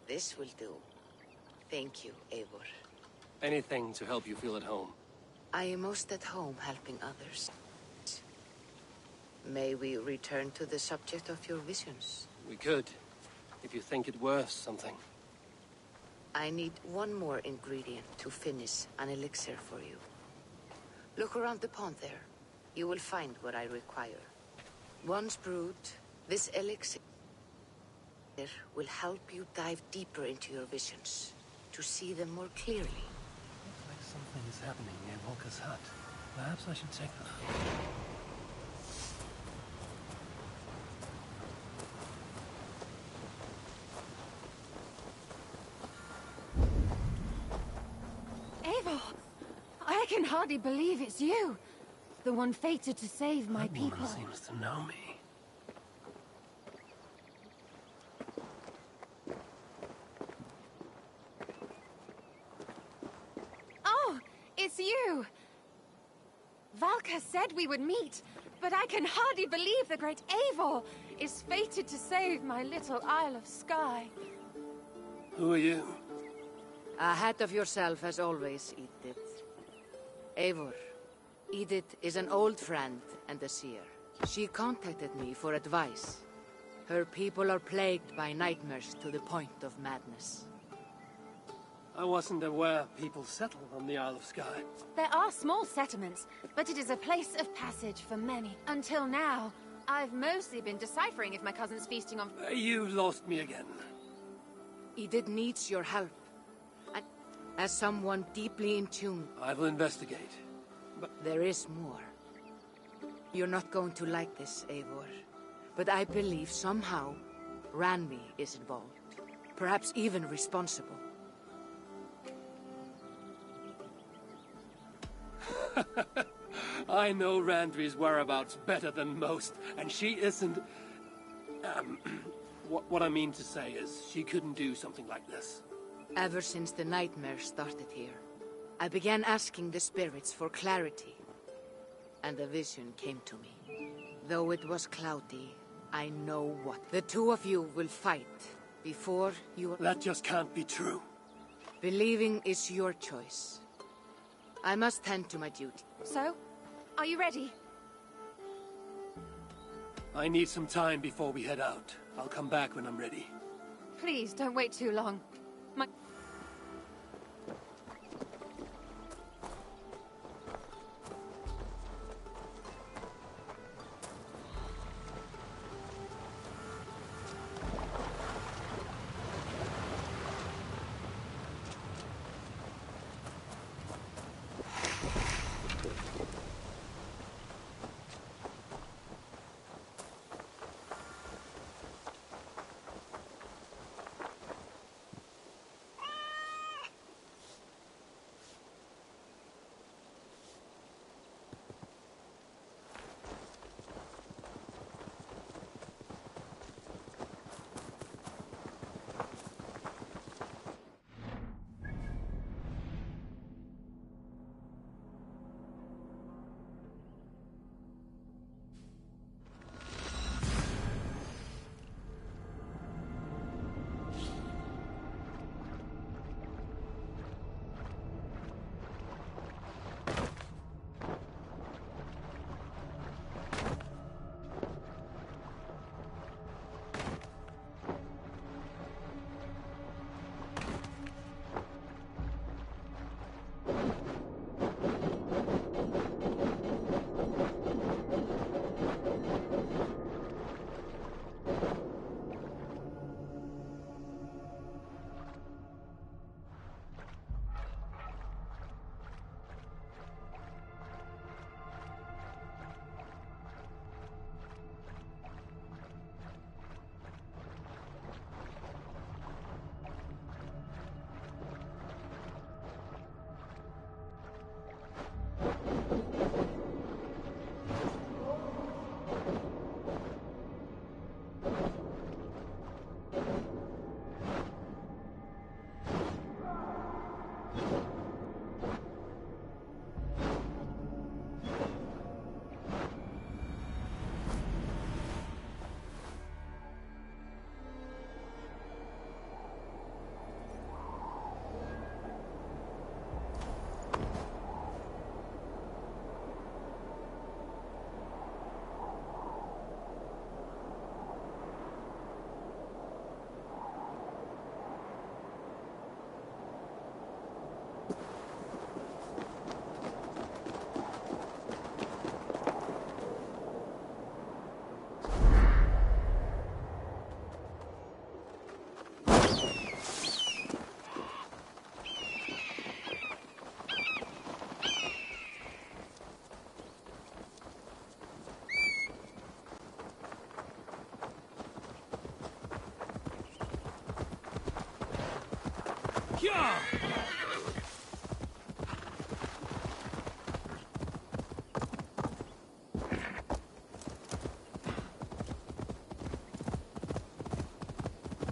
This will do. Thank you, Eivor. Anything to help you feel at home. I am most at home helping others. May we return to the subject of your visions? We could, if you think it worth something. I need one more ingredient to finish an elixir for you. Look around the pond there. You will find what I require. Once brewed, this elixir will help you dive deeper into your visions, to see them more clearly. Looks like something is happening near Volker's hut. Perhaps I should check that. Eivor! I can hardly believe it's you. The one fated to save my people. That woman seems to know me. Oh, it's you! Valka said we would meet, but I can hardly believe the great Eivor is fated to save my little Isle of Skye. Who are you? Ahead of yourself as always, Edith. Eivor. Edith is an old friend and a seer. She contacted me for advice. Her people are plagued by nightmares to the point of madness. I wasn't aware people settled on the Isle of Skye. There are small settlements, but it is a place of passage for many. Until now, I've mostly been deciphering if my cousin's feasting on... You lost me again. Edith needs your help. And as someone deeply in tune... I will investigate. But there is more. You're not going to like this, Eivor. But I believe somehow Ranmi is involved. Perhaps even responsible. I know Randri's whereabouts better than most, and she isn't... What I mean to say is, she couldn't do something like this. Ever since the nightmare started here, I began asking the spirits for clarity, and a vision came to me. Though it was cloudy, I know what. The two of you will fight before you... That just can't be true. Believing is your choice. I must tend to my duty. So, are you ready? I need some time before we head out. I'll come back when I'm ready. Please, don't wait too long. My...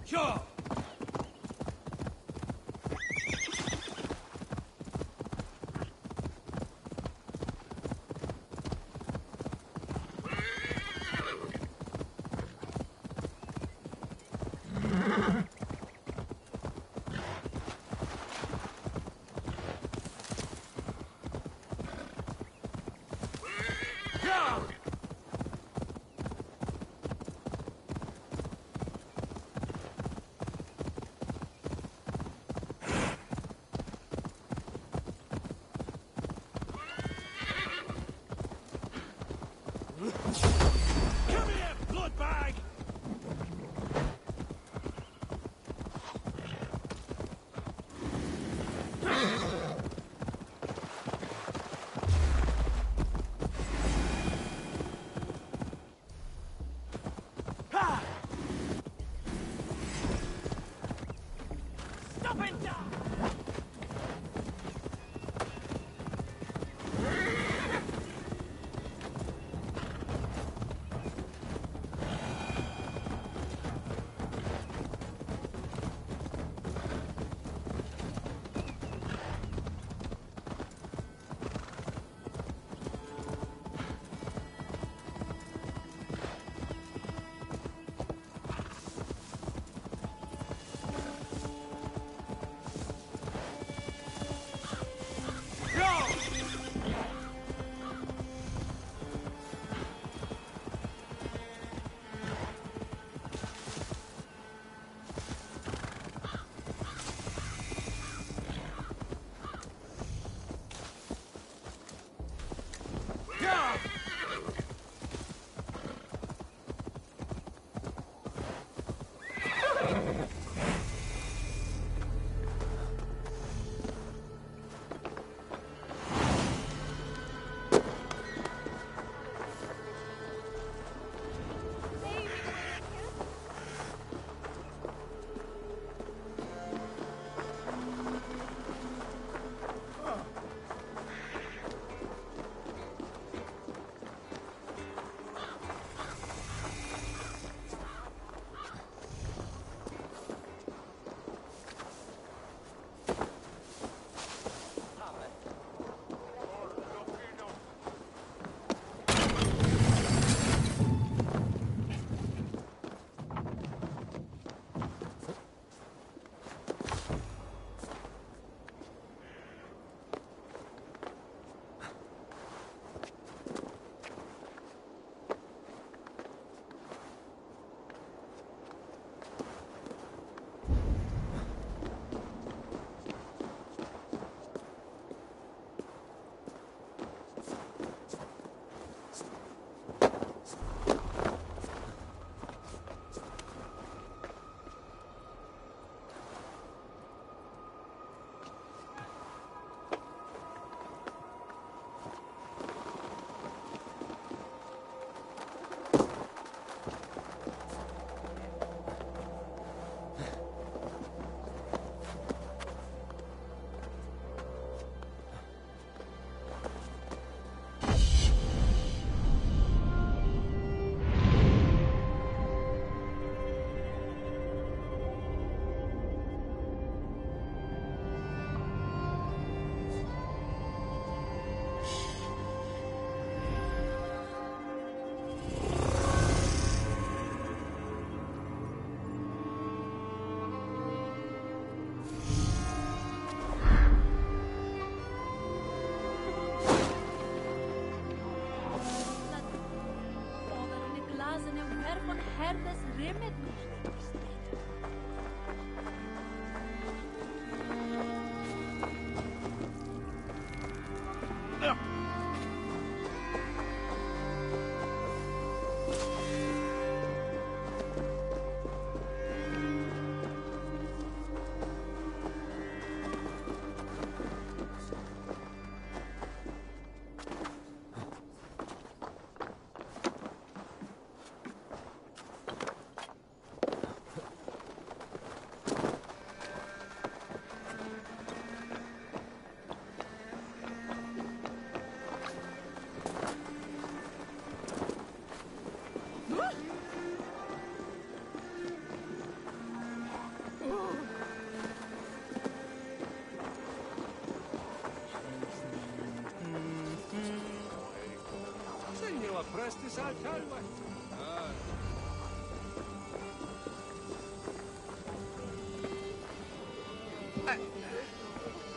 Sure. Come here, bloodbag! Ha! Stop it now!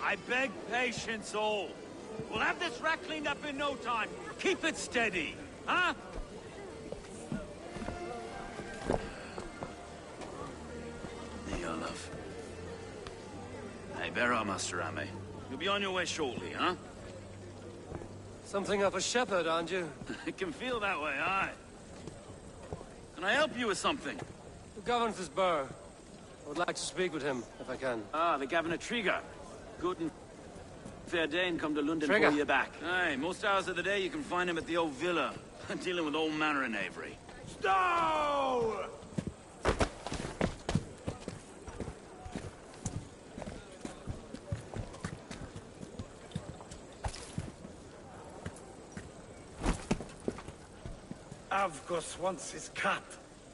I beg patience, all. We'll have this rat cleaned up in no time. Keep it steady, huh? There you are, love. Hey, bear up, Master Ame. You'll be on your way shortly, huh? Something of a shepherd, aren't you? It can feel that way, aye. Can I help you with something? Who governs this burr? I would like to speak with him, if I can. Ah, the Governor Trigger. Good and fair Dane come to London Trigger. for you back. Aye, most hours of the day you can find him at the old villa, dealing with all manner in Avery. Stow! Avgos wants his cut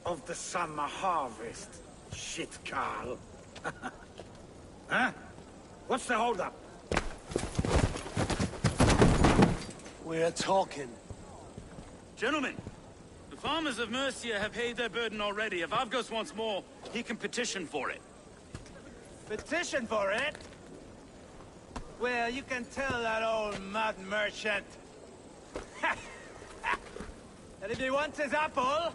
of the summer harvest. Shit, Carl. Huh? What's the holdup? We're talking. Gentlemen, the farmers of Mercia have paid their burden already. If Avgos wants more, he can petition for it. Petition for it? Well, you can tell that old mud merchant. That if he wants his apple,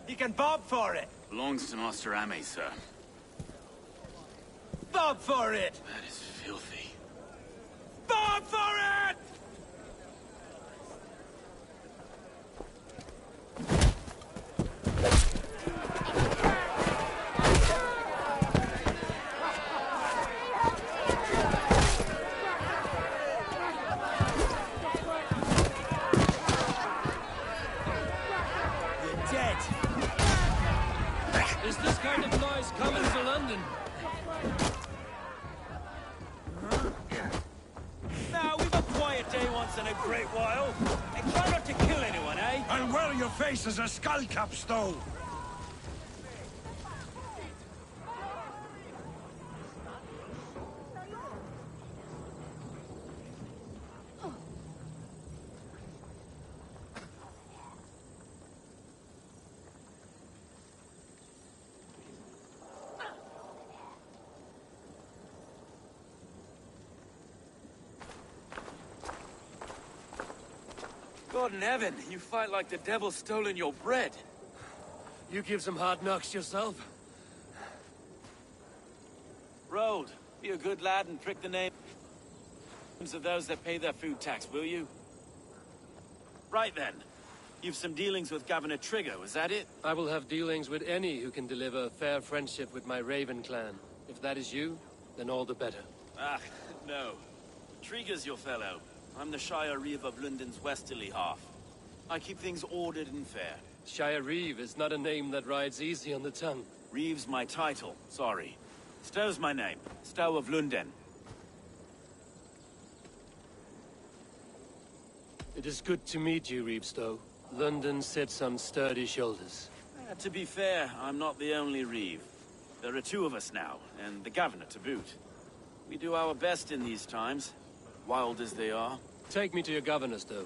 he can bob for it. Belongs to Master Ame, sir. Bob for it! That is filthy. Bob for it! You're dead. Is this kind of noise coming to London? Now, we've a quiet day once in a great while. And try not to kill anyone, eh? And well, your face is a skullcap stove. God in heaven, you fight like the devil stolen your bread. You give some hard knocks yourself. Road, be a good lad and prick the names of those that pay their food tax, will you? Right then. You've some dealings with Governor Trigger, was that it? I will have dealings with any who can deliver a fair friendship with my Raven clan. If that is you, then all the better. Ah, no. Trigger's your fellow. I'm the Shire Reeve of London's westerly half. I keep things ordered and fair. Shire Reeve is not a name that rides easy on the tongue. Reeve's my title, sorry. Stow's my name. Stow of London. It is good to meet you, Reeve Stow. London sits on sturdy shoulders. To be fair, I'm not the only Reeve. There are two of us now, and the Governor to boot. We do our best in these times, wild as they are. Take me to your Governor, Stow.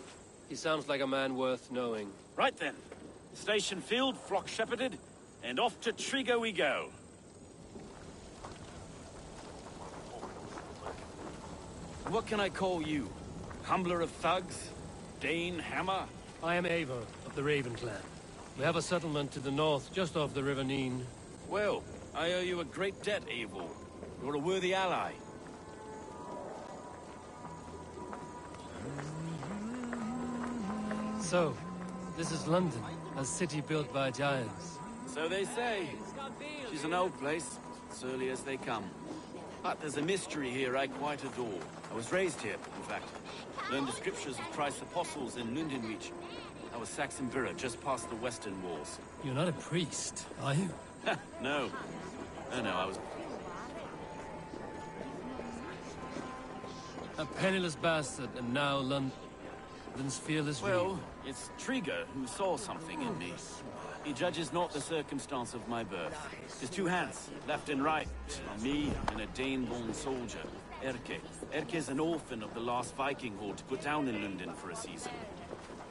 He sounds like a man worth knowing. Right then. Station filled, flock shepherded, and off to Trigger we go. What can I call you? Humbler of thugs? Dane Hammer? I am Eivor of the Raven clan. We have a settlement to the north, just off the River Neen. Well, I owe you a great debt, Eivor. You're a worthy ally. So, this is London, a city built by giants. So they say. She's an old place, surly as they come. But there's a mystery here I quite adore. I was raised here, in fact. Learned the scriptures of Christ's apostles in London Reach. I was Saxon Borough, just past the western walls. You're not a priest, are you? No. Oh, no, I was... A penniless bastard, and now London's fearless Well, Reeve. it's Trigger who saw something in me. He judges not the circumstance of my birth. His two hands, left and right, on me and a Dane-born soldier, Erke. Erke's an orphan of the last Viking horde put down in London for a season.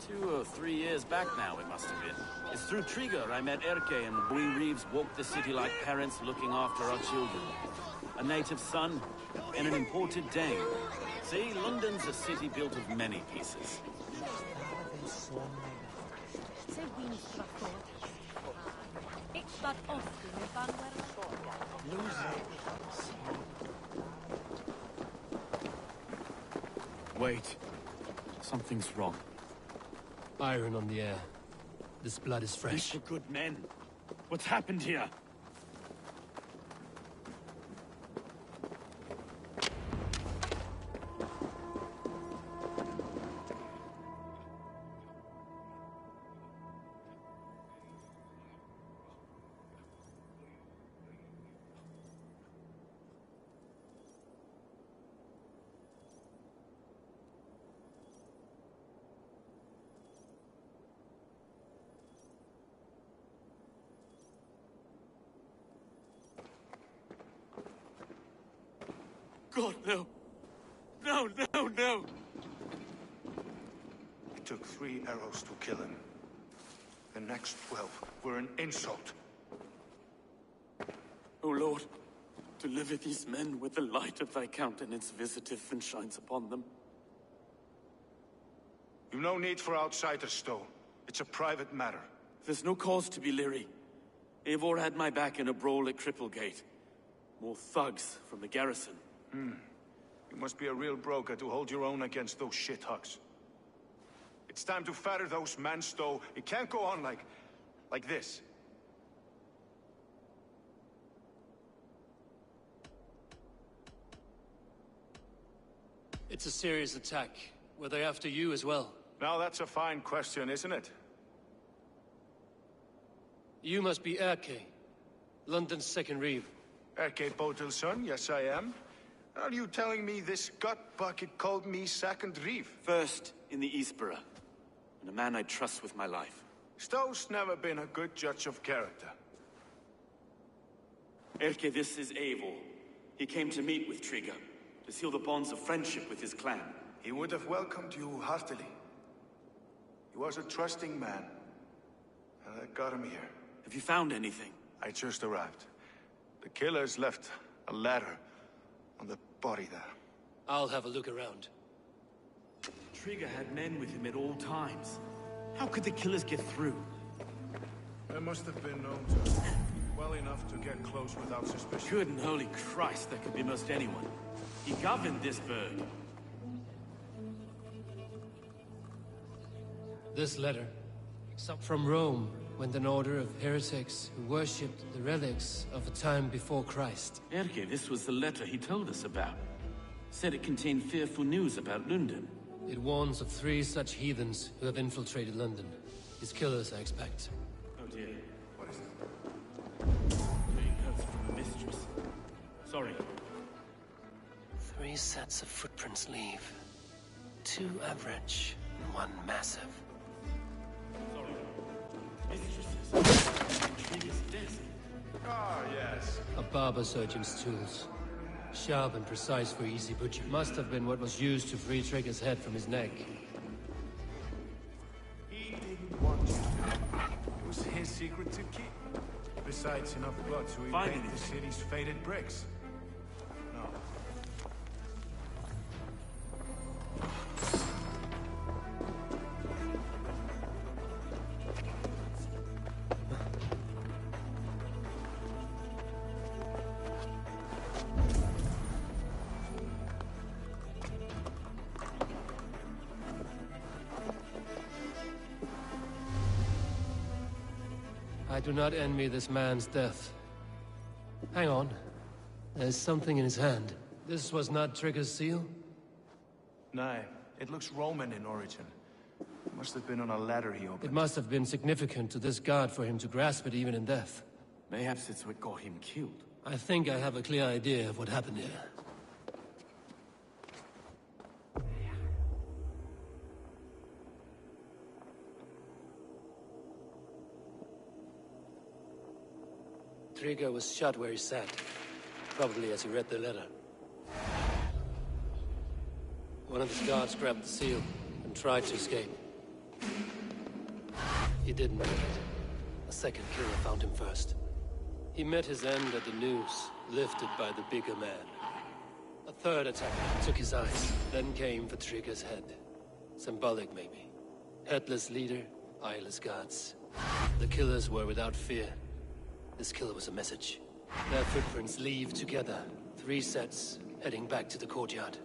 2 or 3 years back now, it must have been. It's through Trigger I met Erke and we Reeves walked the city like parents looking after our children. A native son and an imported Dane. See, London's a city built of many pieces. Wait. Something's wrong. Iron on the air. This blood is fresh. These were good men. What's happened here? God, no. No, no, no! It took 3 arrows to kill him. The next 12 were an insult. O Lord, deliver these men with the light of thy countenance visiteth and shines upon them. You've no need for outsiders, Stowe. It's a private matter. There's no cause to be leery. Eivor had my back in a brawl at Cripplegate. More thugs from the garrison. You must be a real broker to hold your own against those shithugs. It's time to fetter those men, Stowe. It can't go on like this. It's a serious attack. Were they after you as well? Now that's a fine question, isn't it? You must be Erke, London's second reeve. Erke Botil's son, yes I am. Are you telling me this gut bucket called me second reeve? First in the Eastborough, and a man I trust with my life. Stowe's never been a good judge of character. Erke, this is Eivor. He came to meet with Trigger, to seal the bonds of friendship with his clan. He would have welcomed you heartily. He was a trusting man, and that got him here. Have you found anything? I just arrived. The killers left a ladder on the body there. I'll have a look around. Trigger had men with him at all times. How could the killers get through? There must have been known to well enough to get close without suspicion. Good and holy Christ, that could be most anyone. He governed this bird. This letter, from Rome, went an order of heretics who worshipped the relics of a time before Christ. Erke, this was the letter he told us about. Said it contained fearful news about London. It warns of 3 such heathens who have infiltrated London. His killers, I expect. Oh dear. What is it? Being notes from a mistress. Sorry. 3 sets of footprints leave. 2 average, and 1 massive. Sorry. Mistresses. Trigger's desk. Ah, yes. A barber surgeon's tools. Sharp and precise for easy butcher. Must have been what was used to free Trigger's head from his neck. He didn't want you to. It was his secret to keep. Besides, enough blood so he painted the city's faded bricks. No. I do not envy this man's death. Hang on. There's something in his hand. This was not Trigger's seal? Nay, it looks Roman in origin. It must have been on a ladder he opened. It must have been significant to this god for him to grasp it even in death. Mayhaps it's what got him killed. I think I have a clear idea of what happened here. Trigger was shot where he sat, probably as he read the letter. One of his guards grabbed the seal and tried to escape. He didn't make it. A second killer found him first. He met his end at the noose, lifted by the bigger man. A third attacker took his eyes, then came for Trigger's head. Symbolic, maybe. Headless leader, eyeless guards. The killers were without fear. This killer was a message. Their footprints leave together. 3 sets, heading back to the courtyard.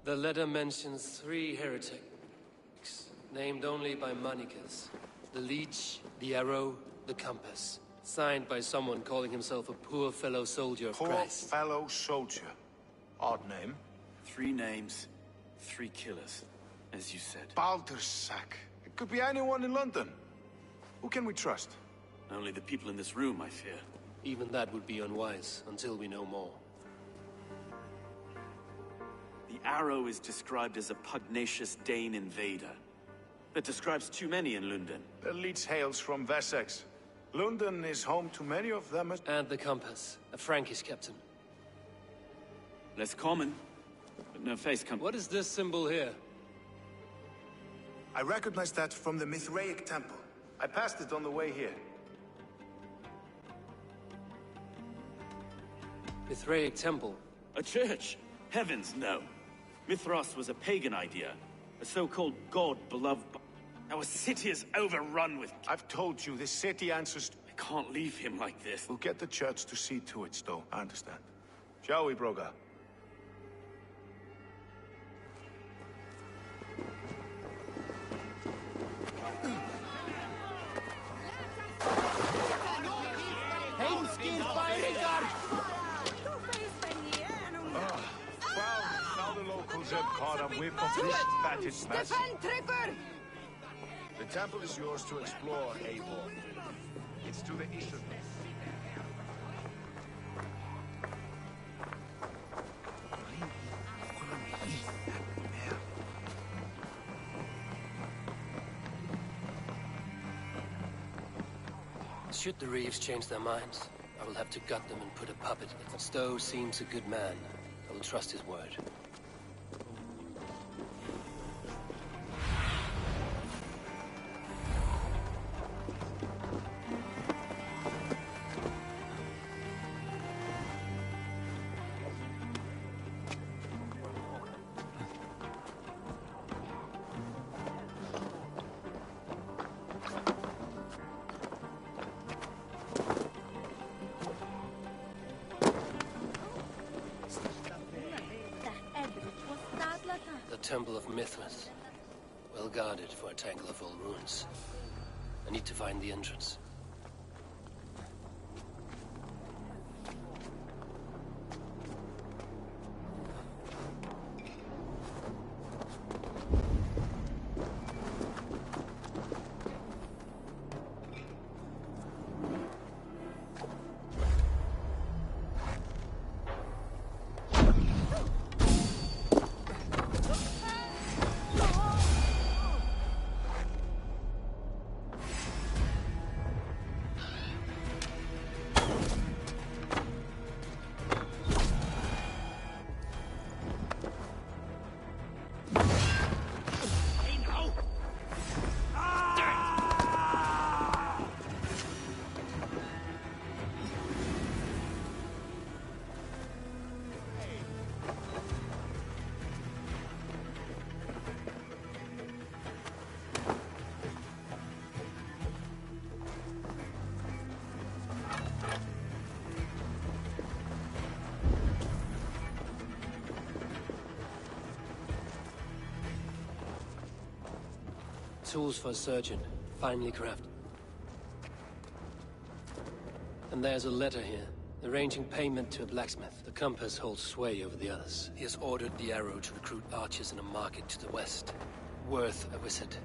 The letter mentions 3 heretics, named only by monikers. The Leech, the Arrow, the Compass. Signed by someone calling himself a poor fellow soldier of Christ. Poor fellow soldier. Odd name. 3 names, 3 killers, as you said. Baldersack. It could be anyone in London. Who can we trust? Only the people in this room, I fear. Even that would be unwise, until we know more. The Arrow is described as a pugnacious Dane invader. That describes too many in London. The Leech hails from Wessex. London is home to many of them as... And the Compass, a Frankish captain. Less common, but no face come. What is this symbol here? I recognize that from the Mithraic temple. I passed it on the way here. Mithraic temple? A church? Heavens, no. Mithras was a pagan idea. A so-called god beloved by... Our city is overrun with... I've told you, this city answers... I can't leave him like this. We'll get the church to see to it, Stowe. I understand. Shall we, Broga? Well, now the locals have caught a whiff of this fatted mess. The temple is yours to explore, Eivor. It's to the east of me. Should the Reeves change their minds, I will have to gut them and put a puppet. If Stowe seems a good man, I will trust his word. Temple of Mithras. Well guarded for a tangle of old ruins. I need to find the entrance. Tools for a surgeon, finely crafted. And there's a letter here, arranging payment to a blacksmith. The Compass holds sway over the others. He has ordered the Arrow to recruit archers in a market to the west. Worth a visit.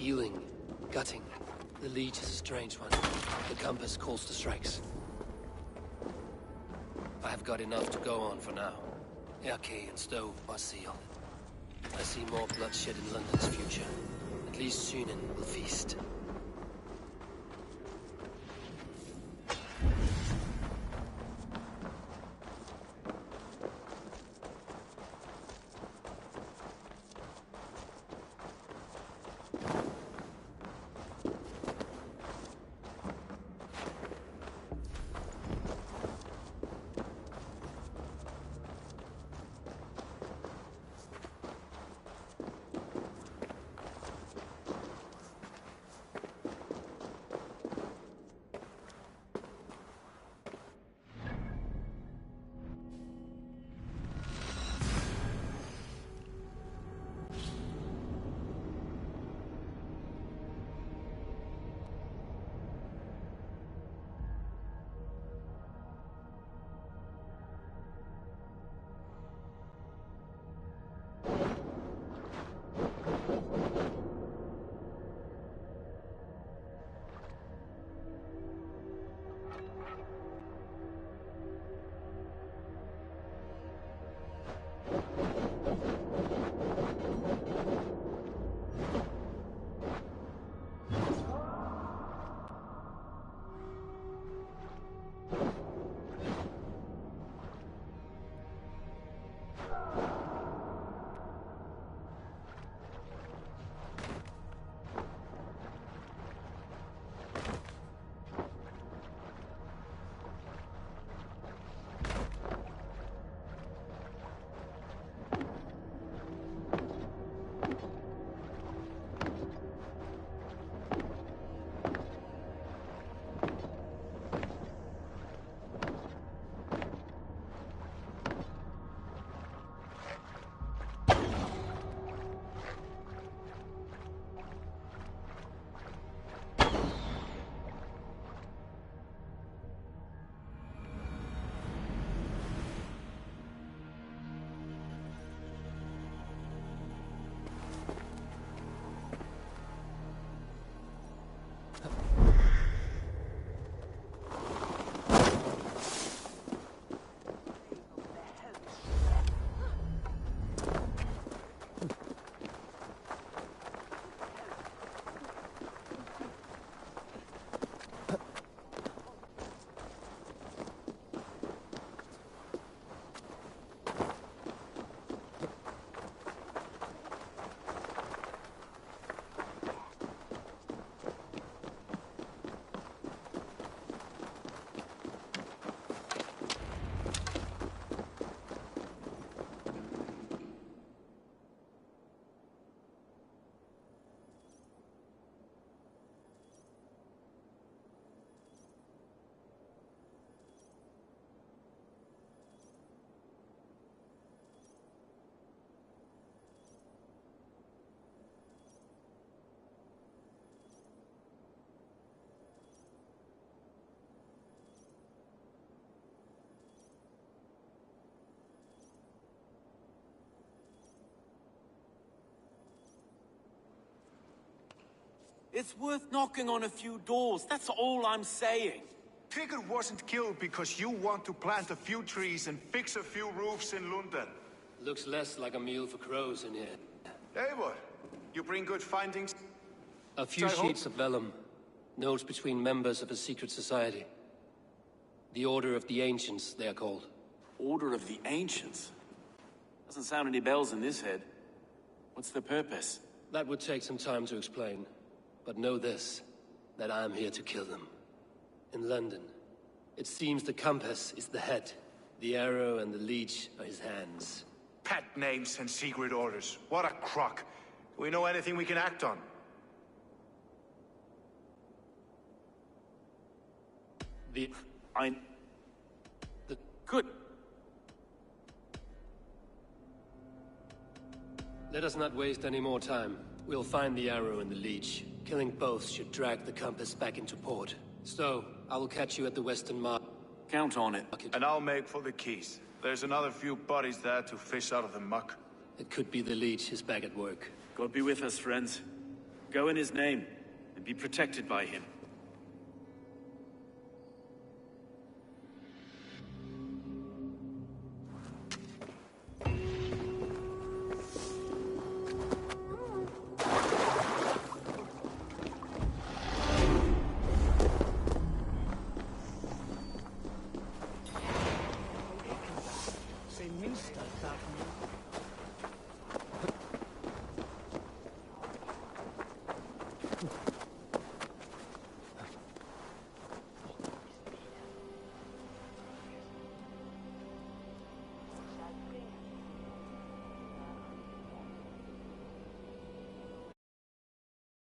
Healing. Gutting. The leech is a strange one. The compass calls to strikes. I have got enough to go on for now. Erke and Stowe are sealed. I see more bloodshed in London's future. At least Sunan will feast. It's worth knocking on a few doors, that's all I'm saying. Tigger wasn't killed because you want to plant a few trees and fix a few roofs in London. Looks less like a meal for crows in here. Hey, what? You bring good findings? A few sheets of vellum. Notes between members of a secret society. The Order of the Ancients, they are called. Order of the Ancients? Doesn't sound any bells in this head. What's the purpose? That would take some time to explain. But know this, that I am here to kill them. In London, it seems the compass is the head. The arrow and the leech are his hands. Pet names and secret orders. What a crock. Do we know anything we can act on? Good. Let us not waste any more time. We'll find the arrow and the leech. Killing both should drag the compass back into port. So, I will catch you at the Western Market. Count on it. And I'll make for the keys. There's another few bodies there to fish out of the muck. It could be the leech is back at work. God be with us, friends. Go in his name, and be protected by him.